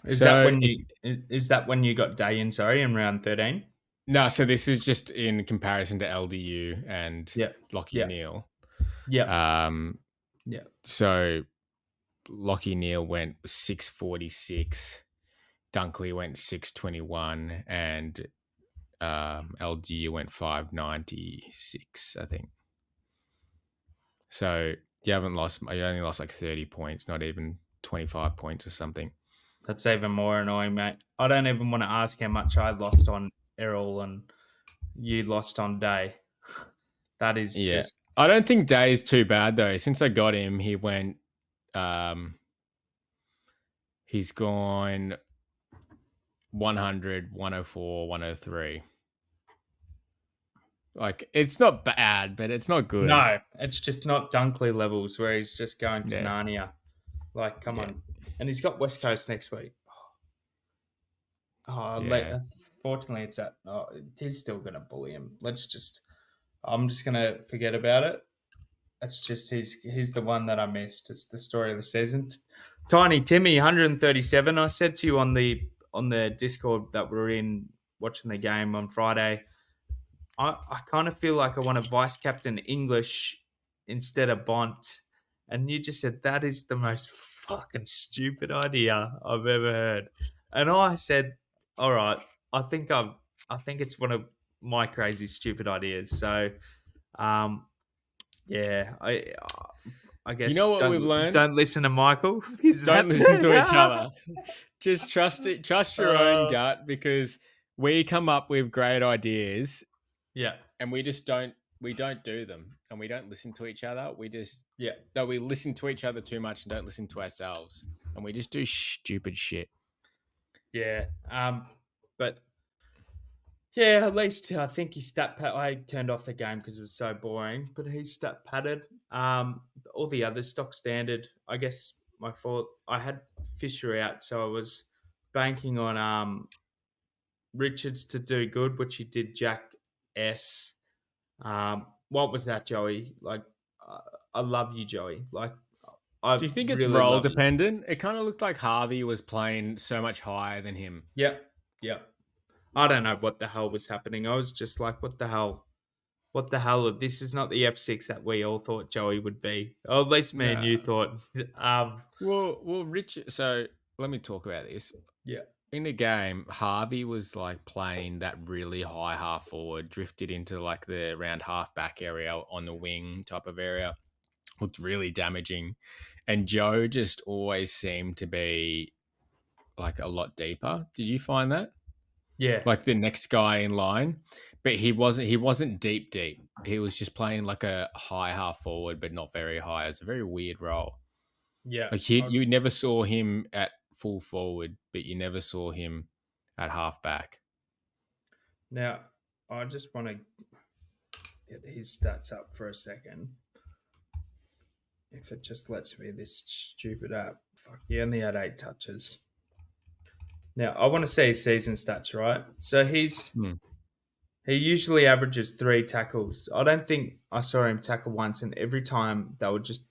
Is that So when you got Day in, sorry, in round 13? no, so this is just in comparison to LDU and Yeah. Lockie Yeah. Neal. Yeah. Um, Yeah. so Lockie Neal went 646, Dunkley went 621, and LDU went 596, I think. So you only lost like 30 points, not even 25 points or something. That's even more annoying, mate. I don't even want to ask how much I lost on Errol and you lost on Day. That is Yeah. just I don't think Day is too bad though. Since I got him, um, he's gone 100, 104, 103. Like it's not bad, but it's not good. no, it's just not Dunkley levels where he's just going to Yeah. Narnia. Like, come Yeah. on. And he's got West Coast next week. Oh, Yeah. fortunately, it's that. Oh, he's still going to bully him. I'm just going to forget about it. It's just he's the one that I missed. It's the story of the season. Tiny Timmy, 137. I said to you on the Discord that we're in watching the game on Friday. I kind of feel like I want to vice captain English instead of Bont, and you just said that is the most fucking stupid idea I've ever heard. And I said, all right, I think it's one of my crazy stupid ideas. So, yeah, I You guess know what we've learned? don't listen to Michael. Is Don't that listen to each other. Just trust your own Uh, gut because we come up with great ideas yeah, and we don't do them and we don't listen to each other. yeah. We listen to each other too much and don't listen to ourselves. And we just do stupid shit. Yeah. But yeah, at least I think he stat pad. I turned off the game because it was so boring. But he stat padded. All the other stock standard. I guess my fault. I had Fisher out, so I was banking on Richards to do good, which he did. Jack S. What was that, Joey? Like, uh, I love you, Joey. Like, I Do you think it's really role love you. dependent? It kind of looked like Harvey was playing so much higher than him. Yep. Yep. I don't know what the hell was happening. I was just like, what the hell? What the hell? This is not the F6 that we all thought Joey would be. Or at least me and No. you thought. Well, Richard. So let me talk about this. Yeah. in the game, Harvey was like playing that really high half forward, drifted into like the around half back area on the wing type of area. Looked really damaging. And Joe just always seemed to be like a lot deeper. Did you find that? Yeah, Like the next guy in line, but he wasn't deep. He was just playing like a high half forward, but not very high. It's a very weird role. yeah. Like I was, you never saw him at full forward, but you never saw him at half back. now, I just want to get his stats up for a second. If it just lets me, this stupid app. Fuck, he only had 8 touches. Now, I want to see his season stats, right? So Hmm. he usually averages 3 tackles. I don't think I saw him tackle once, and every time they were just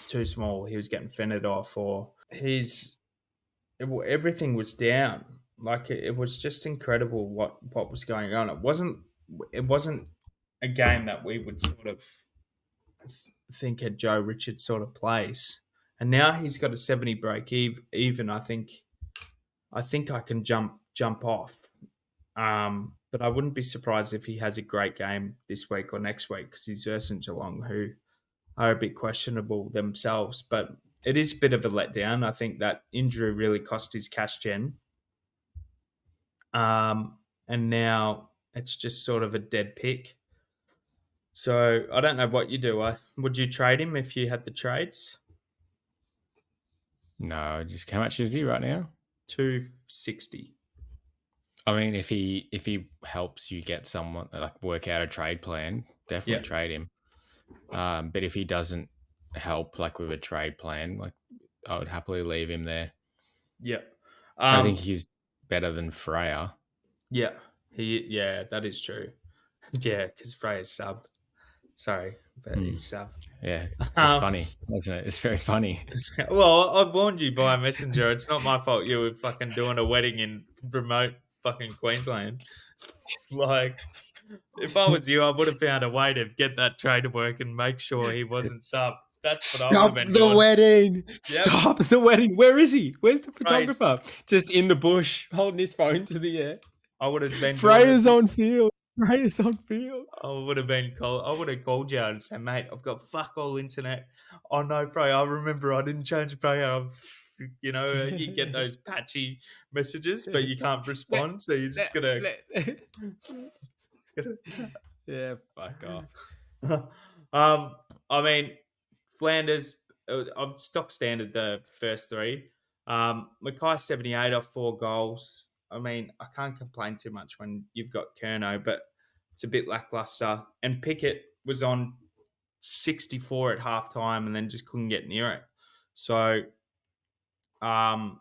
too small. He was getting fended off, or everything was down. Like it was just incredible what was going on. It wasn't a game that we would sort of think a Joe Richards sort of place. And now he's got a 70 break even. I think I can jump off. But I wouldn't be surprised if he has a great game this week or next week because he's versus Geelong, who are a bit questionable themselves. But it is a bit of a letdown. I think that injury really cost his cash gen. And now it's just sort of a dead pick. So I don't know what you do. Would you trade him if you had the trades? No, just how much is he right now? 260. I mean, if he helps you get someone like work out a trade plan, definitely Yeah, trade him. But if he doesn't help like with a trade plan, like I would happily leave him there. yeah, I think um, he's better than Freya. yeah. Yeah, that is true. Yeah, because Freya's sub. Sorry, but Hmm. he's sub. Yeah, it's Um, funny, isn't it? It's very funny. well, I warned you by messenger. It's not my fault you were fucking doing a wedding in remote fucking Queensland. Like, if I was you, I would have found a way to get that trade to work and make sure he wasn't sub. That's what I would have Stop been the doing. wedding! Yep, Stop the wedding! Where is he? Where's the right. photographer? Just in the bush, holding his phone to the air. I would have been doing Freya's it. on field. Freya's on field. I would have called you and said, mate, I've got fuck all internet. Oh no, bro, I remember I didn't change bro. You get those patchy messages, but you can't respond, so you're just gonna. Yeah, fuck off. I mean, Flanders, I'm stock standard the first three. Mackay 78 off 4 goals. I mean, I can't complain too much when you've got Kerno, but it's a bit lackluster. And Pickett was on 64 at halftime and then just couldn't get near it. So, um,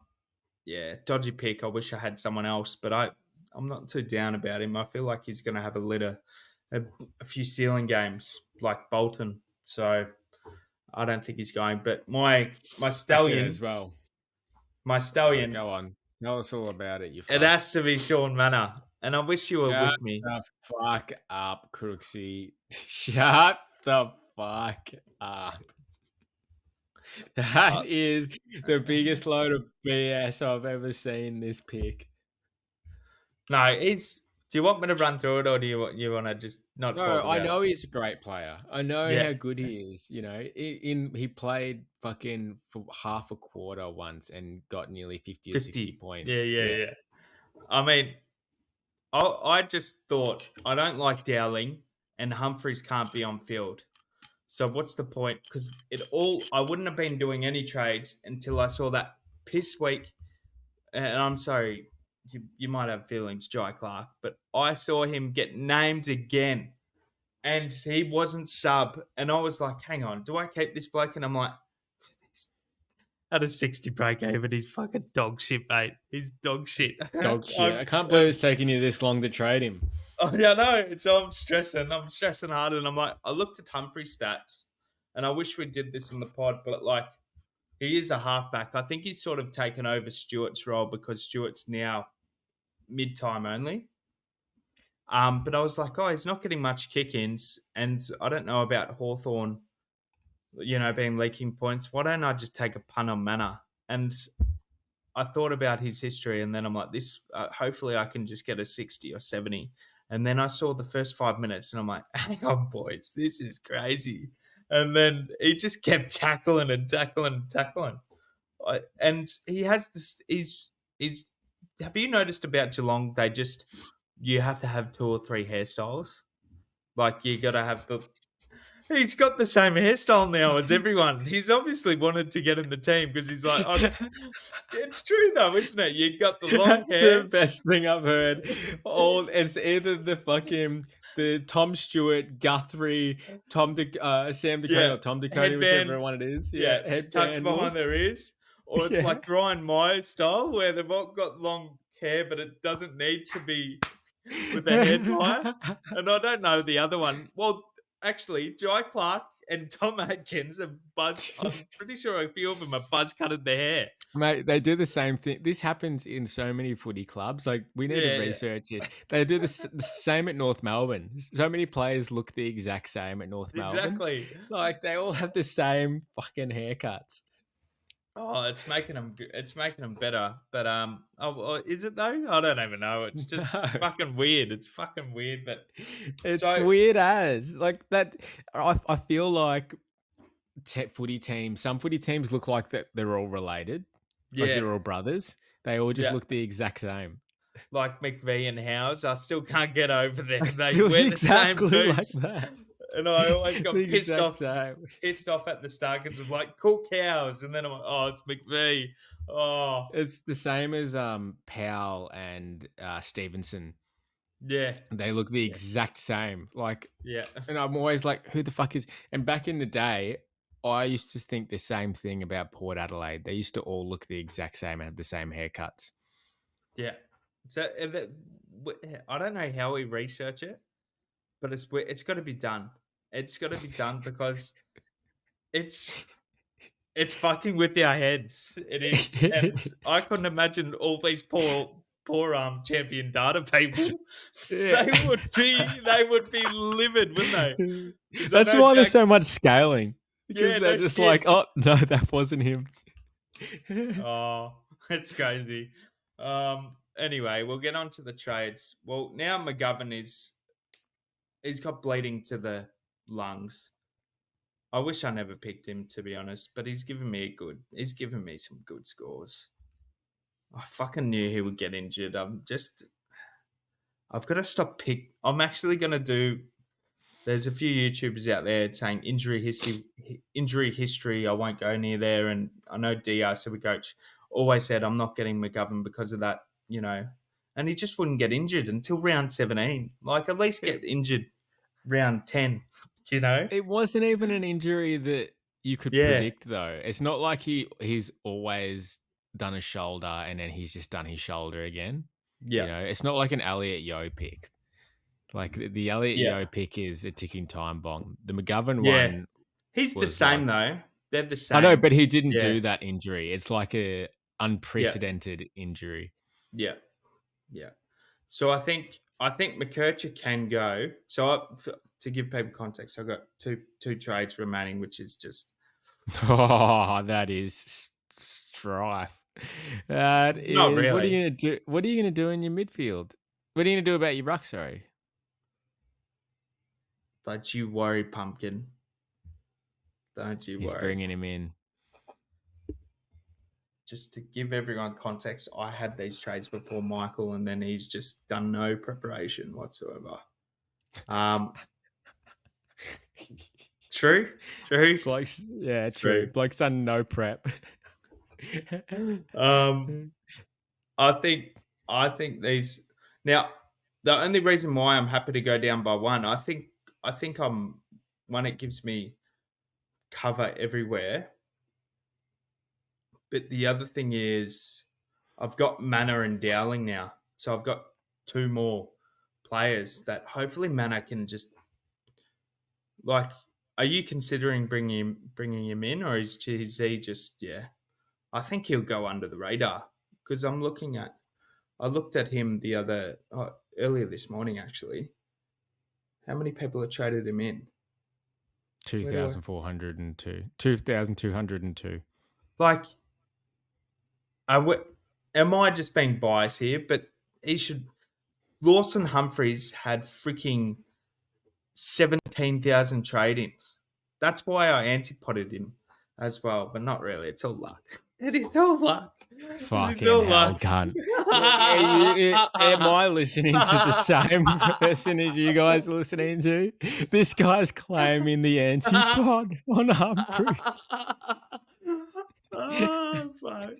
yeah, dodgy pick. I wish I had someone else, but I'm not too down about him. I feel like he's going to have a few ceiling games like Bolton. So I don't think he's going. But my I see it as stallion, well. my stallion, Go on. Tell us all about it, you it fuck. has to be Sean Manor. And I wish you were Shut with me. the fuck up, Crooksy. Shut the fuck up. That Uh, is the biggest load of BS I've ever seen this pick. no, he's. Do you want me to run through it, or do you want to just not No, talk I about it? know he's a great player. I know Yeah, how good he is. You know, he played fucking for half a quarter once and got nearly 50 or 60 50. Yeah, points. yeah, Yeah. yeah. I mean, I just thought I don't like Dowling, and Humphreys can't be on field. So what's the point? Because I wouldn't have been doing any trades until I saw that piss week. And I'm sorry, you might have feelings, Jai Clark, but I saw him get named again, and he wasn't sub, and I was like, hang on, do I keep this bloke? And I'm like, he's at a 60 break even, he's fucking dog shit, mate. He's dog shit. Dog shit. I'm, I can't believe it's taking you this long to trade him. Oh yeah, no. So I'm stressing. I'm stressing hard, and I'm like, I looked at Humphrey's stats, and I wish we did this on the pod, but like, he is a halfback. I think he's sort of taken over Stewart's role because Stewart's now mid-time only. But I was like, oh, he's not getting much kick-ins, and I don't know about Hawthorn, being leaking points. Why don't I just take a punt on Manor? And I thought about his history, and then I'm like, this. Hopefully, I can just get a 60 or 70. And then I saw the first 5 minutes, and I'm like, hang on, boys, this is crazy. And then he just kept tackling and tackling and tackling. And he has this. He's. Have you noticed about Geelong? They just you have to have two or three hairstyles. Like you got to have the. He's got the same hairstyle now as everyone. He's obviously wanted to get in the team because he's like, oh, it's true though, isn't it? You got the long That's the hair. best thing I've heard. All it's either the Tom Stewart, Guthrie, Sam DeConey Yeah, or Tom DeConey, whichever headband. one it is. Yeah, Yeah, tucks headband behind look. their ears, or it's Yeah. like Ryan Myers style where they've all got long hair, but it doesn't need to be with the hair tie. And I don't know the other one. Well, actually, Jai Clark and Tom Atkins have buzz. I'm pretty sure a few of them have buzz cutted their hair. Mate, they do the same thing. This happens in so many footy clubs. Like we need to Yeah, yeah, research this. They do the same at North Melbourne. So many players look the exact same at North Melbourne. exactly. Like they all have the same fucking haircuts. Oh, it's making them. It's making them better. But is it though? I don't even know. It's just No. fucking weird. It's fucking weird. But It's so weird as like that. I feel like footy teams. Some footy teams look like that they're all related, like yeah, they're all brothers. They all just yeah. look the exact same. Like McVee and Howes, I still can't get over them. I They still wear the same exactly like boots, that. and I always got The exact same. pissed off at the start because of like cool cows, and then I'm like, oh, it's McVee. Oh, It's the same as Powell and Stevenson. yeah, They look the yeah, exact same. Like, yeah, and I'm always like, who the fuck is? And back in the day, I used to think the same thing about Port Adelaide. They used to all look the exact same and have the same haircuts. yeah. So I don't know how we research it, but it's got to be done. It's got to be done because it's it's fucking with our heads. It is, and I couldn't imagine all these poor champion data people. Yeah. They would be livid, wouldn't they? Because I That's know why there's Jack. so much scaling Yeah, because they're no just shit. like, oh no, that wasn't him. Oh, it's crazy. Anyway, we'll get on to the trades. Well, now McGovern he's got bleeding to the lungs. I wish I never picked him to be honest, but he's given me some good scores. I fucking knew he would get injured. I've got to stop I'm actually going to do there's a few YouTubers out there saying injury history. I won't go near there. And I know DR Supercoach always said I'm not getting McGovern because of that, and he just wouldn't get injured until round 17. Like at least get injured round 10, you know? It wasn't even an injury that you could Yeah. predict, though. It's not like he's always done a shoulder and then he's just done his shoulder again. Yeah. It's not like an Elliot Yeo pick. Like the Elliot Yeah. Yeo pick is a ticking time bomb. The McGovern Yeah. one, He's the was same like, though. They're the same. I know, but he didn't Yeah. do that injury. It's like a unprecedented injury. Yeah. Yeah. So I think McKercher can go. So to give people context, I've got two trades remaining, which is just Oh, that is strife. That not is. What are really. you gonna do? What are you gonna do in your midfield? What are you gonna do about your ruck? Sorry. Don't you worry, Pumpkin. Don't you He's worry. bringing him in. Just to give everyone context, I had these trades before Michael, and then he's just done no preparation whatsoever. True. Bloke's, yeah, True. true. Bloke's done no prep. I think these now. The only reason why I'm happy to go down by one, I think I'm one. It gives me cover everywhere. But the other thing is, I've got Mana and Dowling now, so I've got two more players that hopefully Mana can just like. Are you considering bringing him in, or is he just yeah? I think he'll go under the radar because I looked at him earlier this morning actually. How many people have traded him in? 2,402. 2,202. Like, am I just being biased here? But he should. Lawson Humphreys had freaking 17,000 trade-ins. That's why I antipoded him as well, but not really. It's all luck. It is all luck. It's Fucking all hell, luck. cunt. Am I listening to the same person as you guys are listening to? This guy's claiming the antipod on Humphreys. Oh, fuck.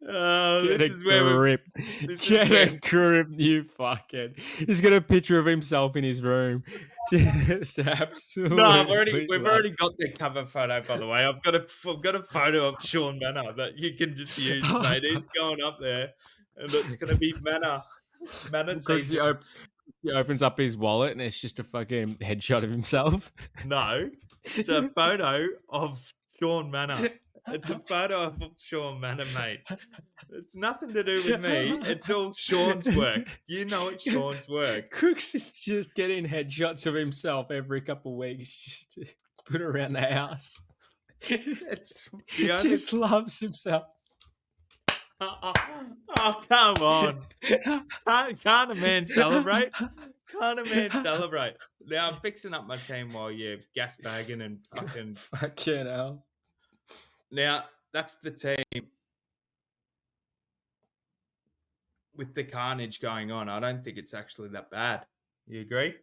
Oh, Get this a is where we. grip. This is Get where. a grip, you fucking. He's got a picture of himself in his room. Just absolutely. No, we've love- already got the cover photo. By the way, I've got a photo of Sean Manor that you can just use, mate. He's going up there, and it's going to be Manor Crooks, season. he opens up his wallet and it's just a fucking headshot of himself. No, it's a photo of Sean Manor. It's a photo of Sean Manor, mate. It's nothing to do with me. It's all Sean's work. You know it's Sean's work. Crooks is just getting headshots of himself every couple of weeks just to put around the house. It's the only. Just loves himself. Oh, come on. Can't a man celebrate? Can't a man celebrate? Now I'm fixing up my team while you're gas bagging and fucking. Fucking hell. Now that's the team with the carnage going on. I don't think it's actually that bad. You agree?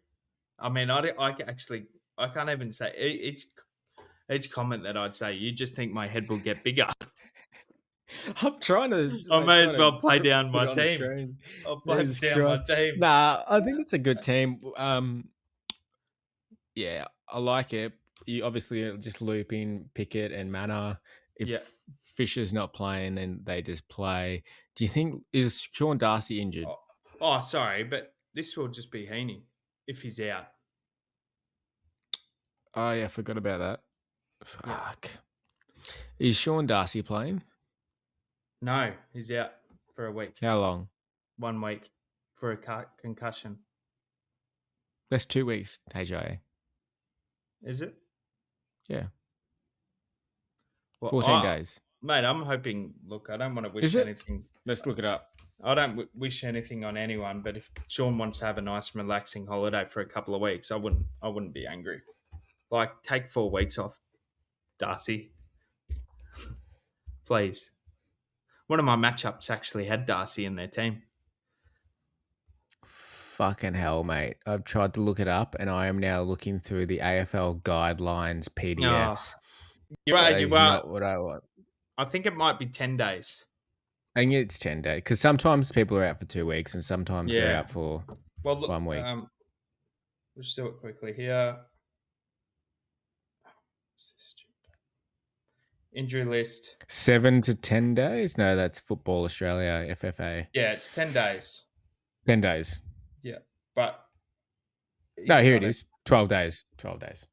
I mean, I can't even say each comment that I'd say. You just think my head will get bigger. I'm trying to. I may as well play down my team. Screen. I'll play Jesus down my Christ. team. Nah, I think it's a good team. Yeah, I like it. You obviously just loop in Pickett and Manor. If Yeah. Fisher's not playing, then they just play. Do you think is Sean Darcy injured? Oh, sorry, but this will just be Heaney if he's out. Oh yeah, I forgot about that. Yeah. Fuck. Is Sean Darcy playing? No, he's out for a week. How long? 1 week for a concussion. That's 2 weeks, TJ. Is it? Yeah. Well, 14 days. Mate, I'm hoping. Look, I don't want to wish Is it? anything. Let's look it up. I don't wish anything on anyone, but if Sean wants to have a nice, relaxing holiday for a couple of weeks, I wouldn't be angry. Like, take 4 weeks off, Darcy. Please. One of my matchups actually had Darcy in their team. Fucking hell, mate. I've tried to look it up and I am now looking through the AFL guidelines PDFs. You're right. That is not what I want. I think it might be 10 days. I think it's 10 days because sometimes people are out for 2 weeks and sometimes they're out for Well, look, 1 week. We'll just do it quickly here. Injury list. 7 to 10 days? No, that's Football Australia, FFA. Yeah, it's 10 days. 10 days. Yeah, but No, here it is. 12 days. 12 days.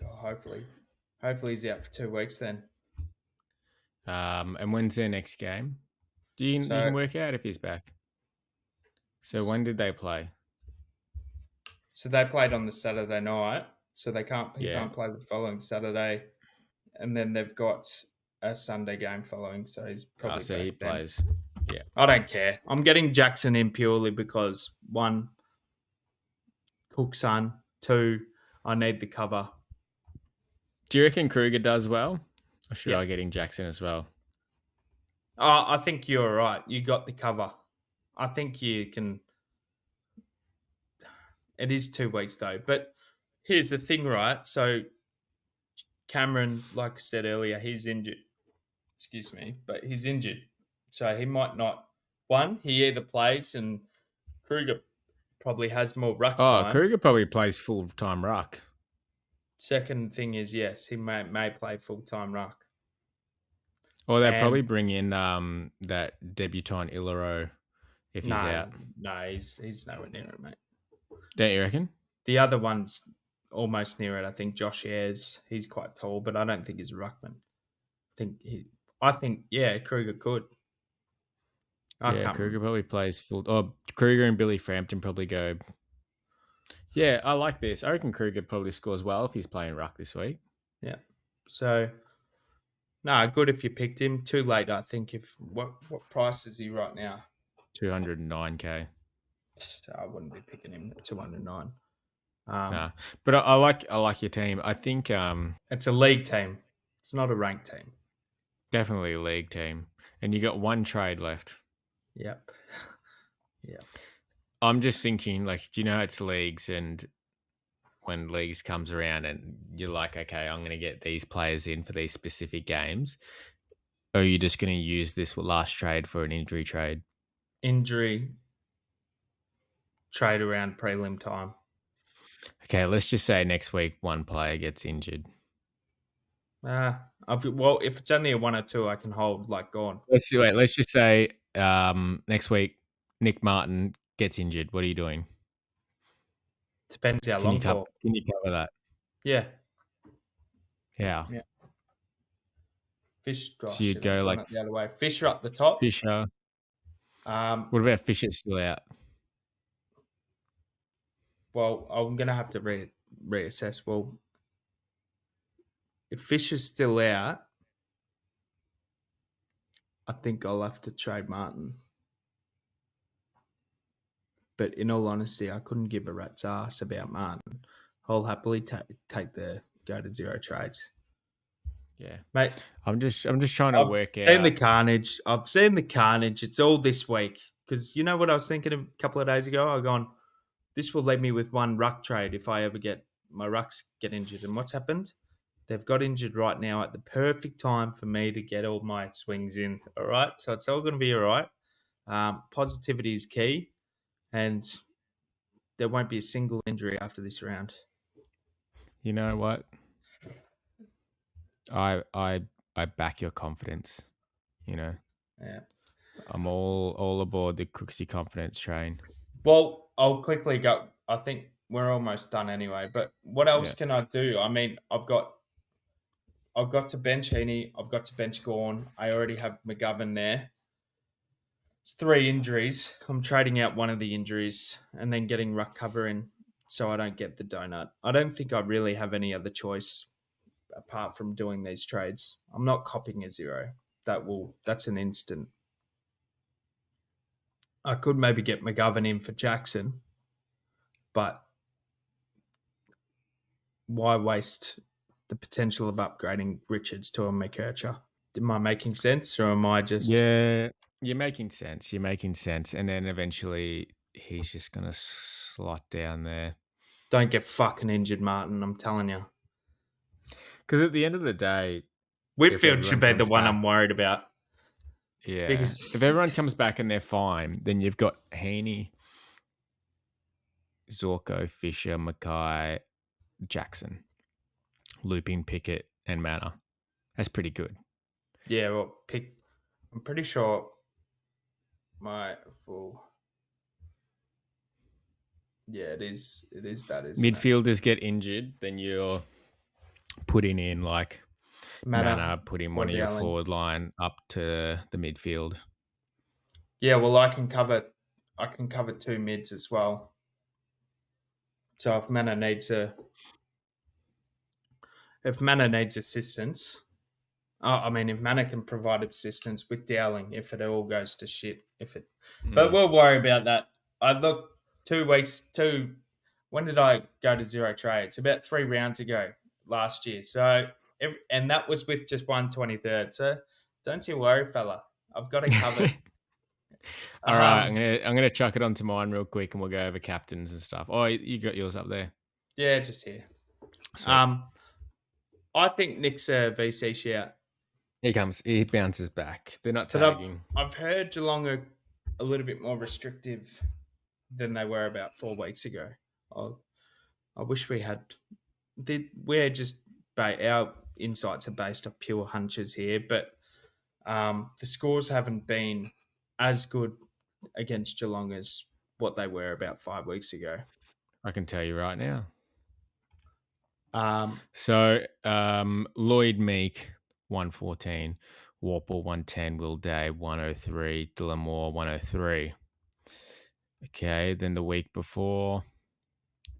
Oh, hopefully he's out for 2 weeks then. And when's their next game? You can work out if he's back. So when did they play? So they played on the Saturday night. So he can't play the following Saturday, and then they've got a Sunday game following. So he's probably. So he plays. Yeah, I don't care. I'm getting Jackson in purely because 1, Cook's son. 2, I need the cover. Do you reckon Kruger does well? Or should I get in Jackson as well? Oh, I think you're right. You got the cover. I think you can. It is 2 weeks though. But here's the thing, right? So Cameron, like I said earlier, he's injured. Excuse me, but he's injured. So he might not. He either plays and Kruger probably has more ruck time. Oh, Kruger probably plays full-time ruck. Second thing is, yes, he may play full-time ruck. Or they'll probably bring in that debutant Ilaro if he's out. No, he's nowhere near it, mate. Don't you reckon? The other one's almost near it. I think Josh Ayres, he's quite tall, but I don't think he's a ruckman. I think Kruger could. Kruger probably plays full. Oh, Kruger and Billy Frampton probably go. Yeah, I like this. I reckon Kruger probably scores well if he's playing ruck this week. Yeah. So No, good if you picked him. Too late, I think. If what price is he right now? 209K. I wouldn't be picking him at 209. Um, Nah, but I like your team. I think it's a league team. It's not a ranked team. definitely a league team, and you got one trade left. Yep. Yep. I'm just thinking, like, do you know how it's leagues, and when leagues comes around, and you're like, okay, I'm going to get these players in for these specific games, or are you just going to use this last trade for an injury trade? Injury trade around prelim time. Okay, let's just say next week one player gets injured. Well, if it's only a 1 or 2, I can hold like gone. Let's just say next week Nick Martin gets injured. What are you doing? Depends how Can you long cover? for. Can you cover that? Yeah. Yeah. Yeah. Fish. Oh So you'd shit! I've go done like it the other way. Fisher up the top. Fisher. Um. What about Fisher still out? Well, I'm gonna have to reassess. Well, if Fisher's still out, I think I'll have to trade Martin. But in all honesty, I couldn't give a rat's ass about Martin. I'll happily take the go to zero trades, Yeah. mate. I'm just trying to I've work seen the out. carnage. I've seen the carnage. It's all this week because you know what I was thinking a couple of days ago. I gone, this will leave me with one ruck trade if I ever get my rucks get injured. And what's happened? They've got injured right now at the perfect time for me to get all my swings in. All right, so it's all going to be all right. Positivity is key, and there won't be a single injury after this round. You know what? I back your confidence. You know, Yeah. I'm all aboard the Crooksy confidence train. Well, I'll quickly go. I think we're almost done anyway. But what else Yeah. can I do? I mean, I've got to bench Heaney. I've got to bench Gorn. I already have McGovern there. It's 3 injuries. I'm trading out one of the injuries and then getting ruck cover in so I don't get the donut. I don't think I really have any other choice apart from doing these trades. I'm not copying a zero. That's an instant. I could maybe get McGovern in for Jackson, but why waste the potential of upgrading Richards to a McKercher? Am I making sense, or am I just Yeah, you're making sense. You're making sense. And then eventually he's just gonna slot down there. don't get fucking injured, Martin? I'm telling you, Because at the end of the day, if Whitfield should everyone be the comes one back, I'm worried about yeah, because if everyone comes back and they're fine, then you've got Heaney, Zorko, Fisher, Mackay, Jackson, looping Pickett, and Manor. That's pretty good. yeah, well, pick. I'm pretty sure my full. Yeah, it is. It is that, isn't it? Midfielders get injured, then you're putting in like Manor Manor, putting or one of your Dowling. forward line up to the midfield. Yeah, well, I can cover. I can cover 2 mids as well. So if Manor needs assistance, I mean, if Manor can provide assistance with Dowling, if it all goes to shit, but Mm. we'll worry about that. I look 2 weeks. When did I go to zero trades? About 3 rounds ago last year. So, and that was with just 123rd. So, don't you worry, fella. I've got it covered. All right, I'm Um, gonna I'm gonna chuck it onto mine real quick, and we'll go over captains and stuff. Oh, you got yours up there. yeah, just here. Sweet. Um, I think Nick's a VC shout. He comes. He bounces back. They're not But I've tagging. I've heard Geelong are a little bit more restrictive than they were about 4 weeks ago. I, I wish we had. We're just our insights are based off pure hunches here, but the scores haven't been as good against Geelong as what they were about 5 weeks ago. I can tell you right now. Um, So Lloyd Meek 114, Warple 110, Will Day 103, Dylan Moore 103. Okay, then the week before,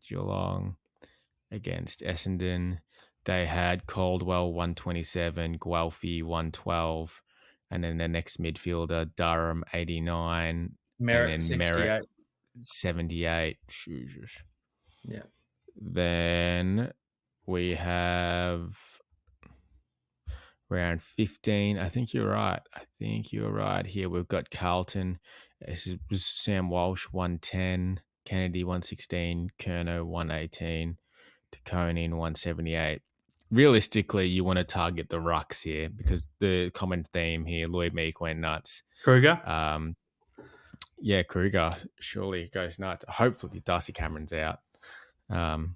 Geelong against Essendon, They had Caldwell 127, Guelphy 112, and then their next midfielder, Durham 89, and Merritt then Merritt 68. 78. Jesus. Yeah. Then we have round 15. I think you're right. Here we've got Carlton. This was Sam Walsh 110, Kennedy 116, Kerno 118, Taconin 178. Realistically, you want to target the rucks here because the common theme here, Lloyd Meek went nuts. Kruger. Yeah, Kruger surely goes nuts. Hopefully, Darcy Cameron's out. And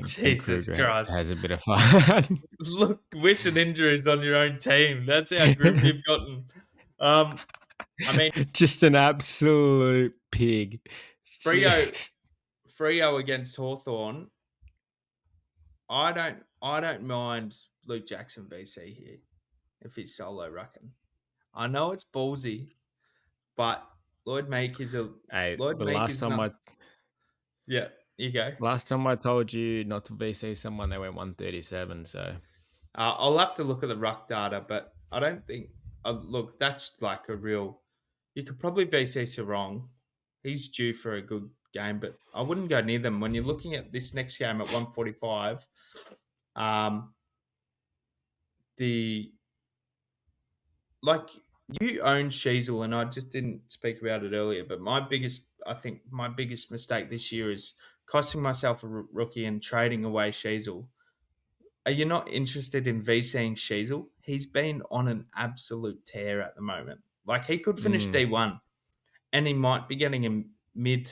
Jesus Kruger Christ. has a bit of fun. Look, wishing injuries on your own team. That's how grim you've gotten. I mean, just an absolute pig. Freo against Hawthorn. I don't mind Luke Jackson VC here if he's solo rucking. I know it's ballsy, but Lloyd Meek is a Hey, Lloyd the Meek last is time not. Yeah, you go. Last time I told you not to VC someone, they went 137. So I'll have to look at the ruck data, but I don't think. Look, that's like a real. You could probably VC Sarong. He's due for a good game, but I wouldn't go near them. When you're looking at this next game at 145, you own Sheasel, and I just didn't speak about it earlier, but my biggest mistake this year is costing myself a rookie and trading away Sheasel. Are you not interested in VCing Sheasel? He's been on an absolute tear at the moment. Like, he could finish D1 and he might be getting a mid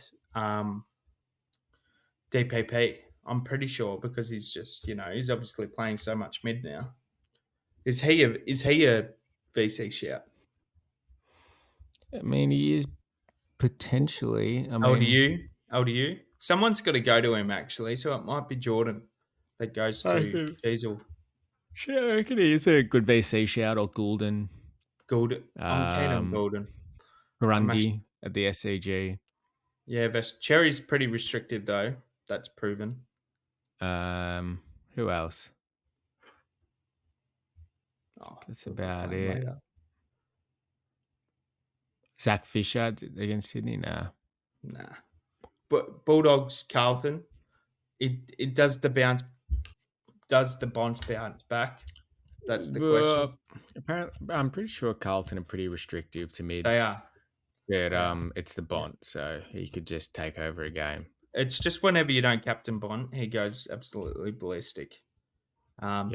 DPP. I'm pretty sure, because he's just, he's obviously playing so much mid now. Is he a VC shout? I mean, he is potentially. How old are you? Someone's got to go to him, actually, so it might be Jordan that goes to Sheasel. Sure, I reckon he is a good VC shout, or Goulden. Goulden. I'm keen on Goulden. Grundy at the SCG. Yeah, Cherry's pretty restricted, though. That's proven. Who else? That's about it. Later. Zach Fisher against Sydney? Nah. But Bulldogs Carlton, it does the bounce. Does the Bonds bounce back? That's the question. Apparently, I'm pretty sure Carlton are pretty restrictive to mids. They are. But it's the Bont, so he could just take over a game. It's just whenever you don't captain Bont, he goes absolutely ballistic.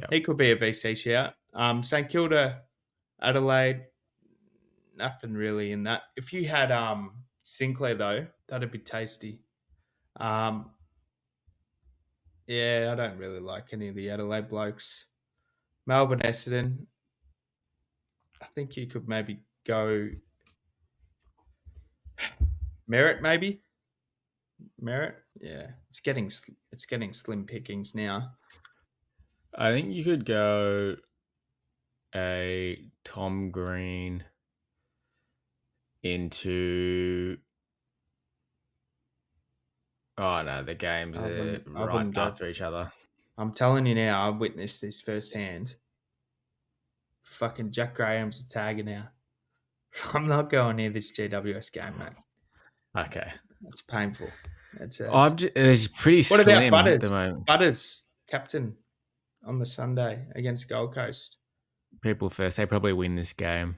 He could be a VC shout. St Kilda, Adelaide, nothing really in that. If you had Sinclair, though, that'd be tasty. Yeah, I don't really like any of the Adelaide blokes. Melbourne, Essendon, I think you could maybe go Merritt, maybe. Merritt, yeah. It's getting slim pickings now. I think you could go a Tom Green into. Oh no, the games are right after each other. I'm telling you now, I witnessed this firsthand. Fucking Jack Graham's a tagger now. I'm not going near this GWS game, mate. Okay, it's painful. It's pretty slim. What about Butters? At the moment. Butters, captain on the Sunday against Gold Coast. People first, they probably win this game.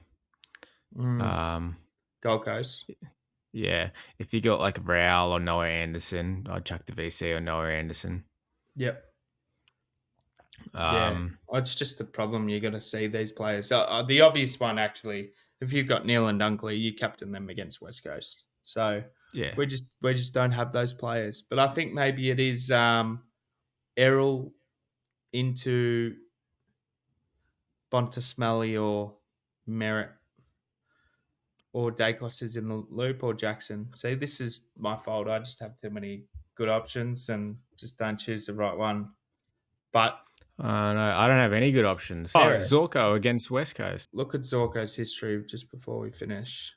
Gold Coast. Yeah, if you got like Rowell or Noah Anderson, I'd chuck the VC or Noah Anderson. Yep. It's just the problem you got to see these players. The obvious one, actually, if you've got Neil and Dunkley, you captain them against West Coast. So yeah, we just don't have those players. But I think maybe it is Errol into Bontesmeli or Merritt, or Dacos is in the loop, or Jackson. See, this is my fault. I just have too many good options and just don't choose the right one. But no, I don't have any good options. Zorko against West Coast. Look at Zorko's history just before we finish.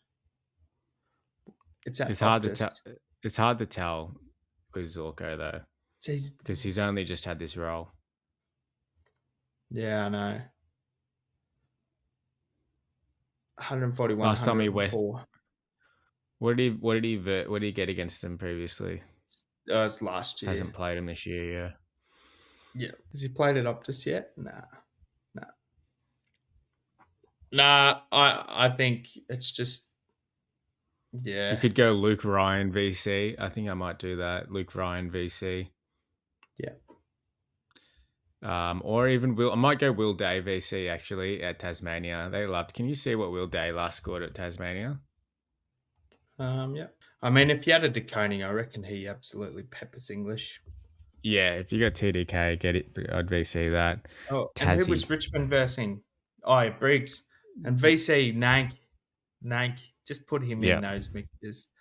It's hard to tell. It's hard to tell with Zorko though. Jeez. because he's only just had this role. Yeah, I know. 141, Last time he west, 104. what did he get against them previously? It's last year. Hasn't played him this year. Yeah. Yeah. Has he played it up just yet? Nah. Nah, I think it's just You yeah. could go Luke Ryan VC. I think I might do that. Luke Ryan VC. Yeah. Or even Will. I might go Will Day VC actually at Tasmania. They loved. Can you see what Will Day last scored at Tasmania? Yeah. I mean, if you had a De Koning, I reckon he absolutely peppers English. Yeah, if you got TDK, get it. I'd VC that. Oh, and who was Tassie. Richmond versing? Oh, yeah, Briggs. And VC, Nank. Just put him in Yeah. those mixtures.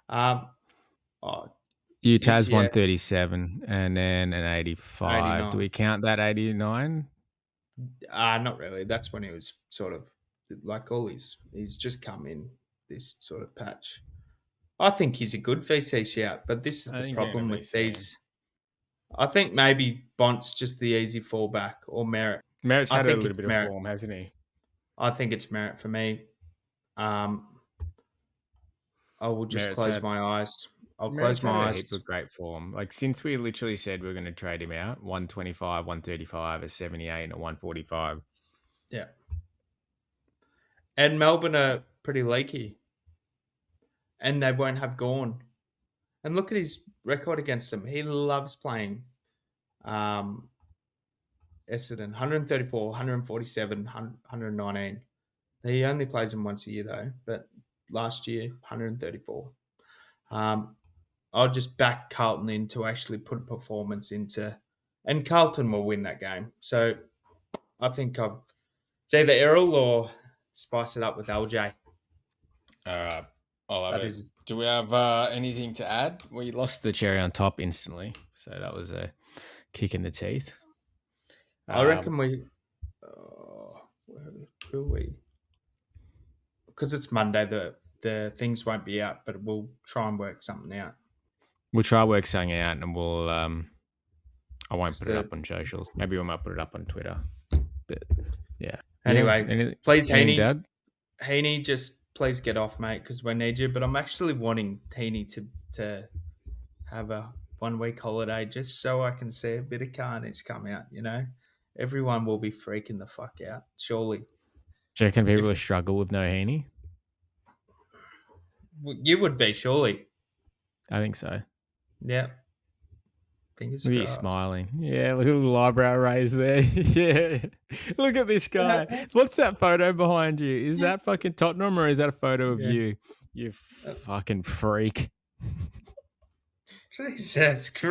Oh, UTAS ETS 137 and then an 85. Do 89. we count that 89? Not really. That's when he was sort of like he's just come in this sort of patch. I think he's a good VC shout, but this is I the think he's going problem to with VC. these. I think maybe Bont's just the easy fallback or Merritt. Merritt's I had a think little it's bit of Merritt. form, hasn't he? I think it's Merritt for me. I will just Merritt's close had my eyes. I'll Merritt's close had my a eyes. heap of great form. Like since we literally said we are going to trade him out, 125, 135, a 78, and a 145. Yeah. And Melbourne are pretty leaky. And they won't have Gorn. And look at his record against them. He loves playing Essendon. 134, 147, 119. He only plays them once a year though, but last year 134. I'll just back Carlton in to actually put a performance into, and Carlton will win that game. So I think it's either Errol or spice it up with LJ. All right. I'll have That it. is, Do we have anything to add? We lost the cherry on top instantly. So that was a kick in the teeth. I reckon where will we? Because it's Monday, the things won't be out, but we'll try and work something out. We'll try work something out, and we'll. I won't put it the- up on socials. Maybe we might put it up on Twitter. But yeah. Anyway, please, anything, Heaney, Dad? Heaney, just please get off, mate, because we need you. But I'm actually wanting Heaney to have a 1 week holiday just so I can see a bit of carnage come out. You know, everyone will be freaking the fuck out. Surely, Do you reckon people will struggle with no Heaney? You would be surely. I think so. Yeah. Fingers Look at you crossed. smiling. Yeah, look at the little eyebrow raise there. Yeah. Look at this guy. What's that photo behind you? Is that fucking Tottenham or is that a photo of you? You fucking freak. Jesus Christ.